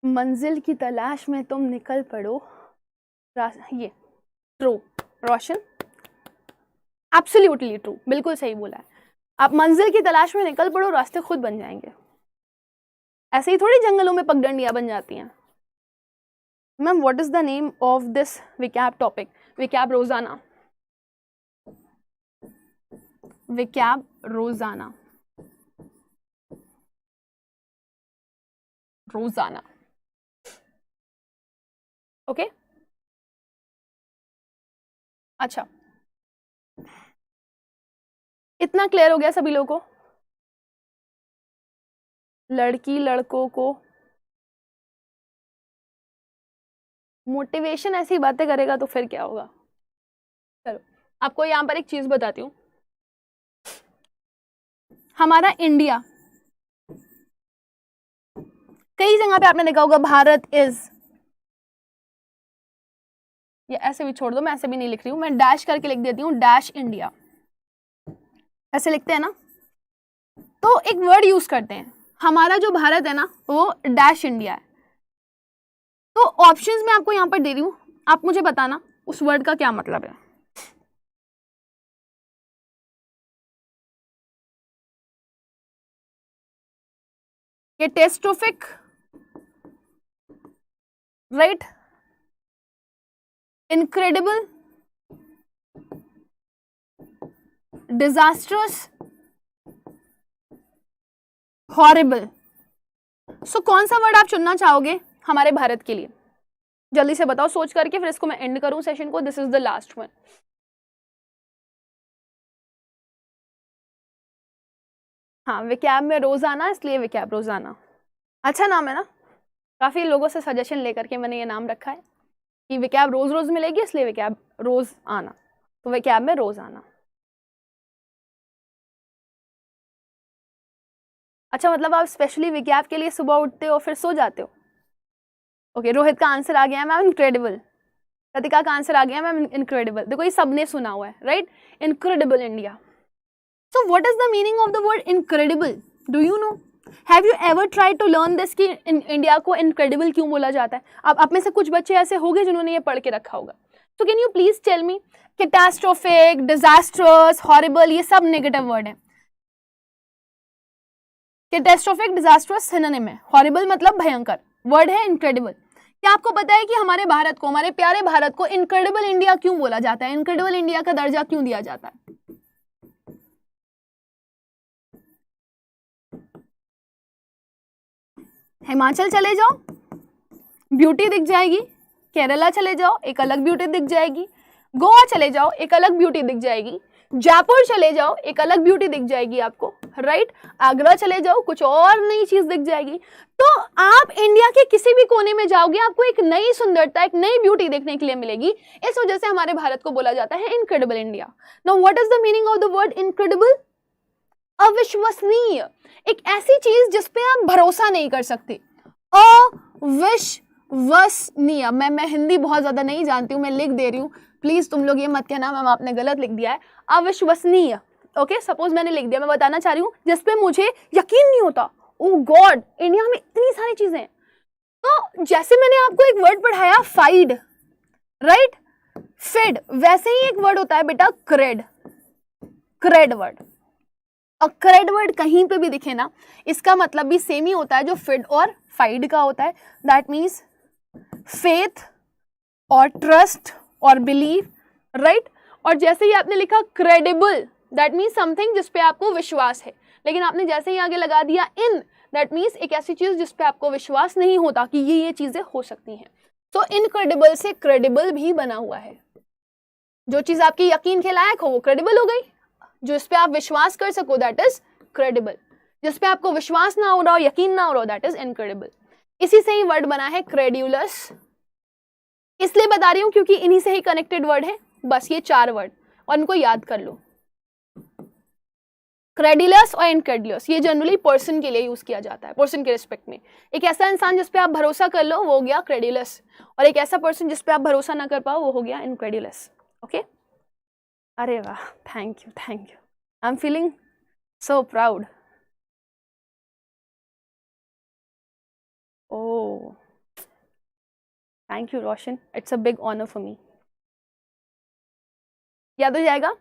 मंजिल की तलाश में तुम निकल पड़ो, ये ट्रू रोशन, एब्सोल्युटली ट्रू, बिल्कुल सही बोला है। आप मंजिल की तलाश में निकल पड़ो, रास्ते खुद बन जाएंगे। ऐसे ही थोड़ी जंगलों में पगडंडियां बन जाती हैं। Ma'am what is the name of this vocab topic? Vocab रोजाना, विकैब रोजाना, रोजाना। ओके अच्छा, इतना क्लियर हो गया सभी लोगों को? लड़की लड़कों को मोटिवेशन ऐसी बातें करेगा तो फिर क्या होगा? चलो आपको यहां पर एक चीज बताती हूँ। हमारा इंडिया, कई जगह पे आपने देखा होगा भारत इज, ये ऐसे भी छोड़ दो, मैं ऐसे भी नहीं लिख रही हूं, मैं डैश करके लिख देती हूँ, डैश इंडिया, ऐसे लिखते हैं ना, तो एक वर्ड यूज करते हैं, हमारा जो भारत है ना वो डैश इंडिया है। तो ऑप्शंस मैं आपको यहां पर दे रही हूं, आप मुझे बताना उस वर्ड का क्या मतलब है। Catastrophic, right, incredible, disastrous, horrible. So कौन सा वर्ड आप चुनना चाहोगे हमारे भारत के लिए? जल्दी से बताओ सोच करके, फिर इसको मैं एंड करूं सेशन को। This is the last one. हाँ, विकैब में रोजाना, इसलिए विकैब रोजाना अच्छा नाम है ना। काफी लोगों से सजेशन लेकर के मैंने ये नाम रखा है कि विकैब रोज रोज मिलेगी, इसलिए विकैब रोज आना, तो विकैब में रोज आना। अच्छा, मतलब आप स्पेशली विकैब के लिए सुबह उठते हो फिर सो जाते हो? ओके, रोहित का आंसर आ गया मैम इनक्रेडिबल, कृतिका का आंसर आ गया मैम इनक्रेडिबल। देखो ये सबने सुना हुआ है, right, incredible India. So what is the meaning of the word incredible? Do you know? Have you ever try to learn this कि इंडिया को इनक्रेडिबल क्यों बोला जाता है? आप में से कुछ बच्चे ऐसे होंगे जिन्होंने ये पढ़ के रखा होगा। तो can you please tell me, catastrophic, disastrous, horrible, ये सब नेगेटिव वर्ड है। कैटास्ट्रोफिक, डिजास्ट्रस सिनोनिम है, हॉरिबल मतलब भयंकर, वर्ड है इनक्रेडिबल। क्या आपको पता है कि हमारे भारत को, हमारे प्यारे भारत को इनक्रेडिबल इंडिया क्यों बोला जाता है? इनक्रेडिबल इंडिया का दर्जा क्यों दिया जाता है? हिमाचल चले जाओ, ब्यूटी दिख जाएगी, केरला चले जाओ, एक अलग ब्यूटी दिख जाएगी, गोवा चले जाओ, एक अलग ब्यूटी दिख जाएगी, जयपुर चले जाओ, एक अलग ब्यूटी दिख जाएगी आपको, राइट, आगरा चले जाओ, कुछ और नई चीज दिख जाएगी। तो आप इंडिया के किसी भी कोने में जाओगे, आपको एक नई सुंदरता, एक नई ब्यूटी देखने के लिए मिलेगी। इस वजह से हमारे भारत को बोला जाता है incredible India. Now what is the meaning of the word incredible? अविश्वसनीय, एक ऐसी चीज जिसपे आप भरोसा नहीं कर सकते। अविश्वसनीय, मैं हिंदी बहुत ज्यादा नहीं जानती हूँ, मैं लिख दे रही हूँ, प्लीज तुम लोग ये मत कहना मैम आपने गलत लिख दिया है। अविश्वसनीय, ओके, सपोज मैंने लिख दिया, मैं बताना चाह रही हूँ जिसपे मुझे यकीन नहीं होता। ओह गॉड, इंडिया में इतनी सारी चीजें हैं। तो जैसे मैंने आपको एक वर्ड पढ़ाया फाइड, राइट, फिड, वैसे ही एक वर्ड होता है बेटा क्रेड, क्रेड वर्ड। और क्रेड वर्ड कहीं पे भी दिखे ना, इसका मतलब भी सेम ही होता है जो फिड और फाइड का होता है। दैट मीन्स फेथ और ट्रस्ट और बिलीव, राइट। और जैसे ही आपने लिखा क्रेडिबल, दैट मीन्स समथिंग जिसपे आपको विश्वास है, लेकिन आपने जैसे ही आगे लगा दिया इन, दैट मीन्स एक ऐसी चीज जिसपे आपको विश्वास नहीं होता कि ये चीजें हो सकती हैं। तो इनक्रेडिबल से क्रेडिबल भी बना हुआ है। जो चीज आपकी यकीन के लायक हो वो क्रेडिबल हो गई, जो इस पे आप विश्वास कर सको दैट इज क्रेडिबल, जिस पे आपको विश्वास ना हो रहा हो, यकीन ना हो रहा हो, दैट इज इनक्रेडिबल। इसी से ही वर्ड बना है क्रेड्यूलस, इसलिए बता रही हूं क्योंकि इन्हीं से ही कनेक्टेड वर्ड है, बस ये 4 वर्ड, और इनको याद कर लो। क्रेडिलस और इनक्रेडिलस, ये जनरली पर्सन के लिए यूज किया जाता है, पर्सन के रिस्पेक्ट में। एक ऐसा इंसान जिस पे आप भरोसा कर लो वो हो गया क्रेडिलस, और एक ऐसा पर्सन जिस पे आप भरोसा ना कर पाओ वो हो गया इनक्रेडिलस। ओके, अरे वाह, thank you, thank you, I am feeling so proud. Oh, thank you, Roshan. It's a big honor for me. याद हो जाएगा?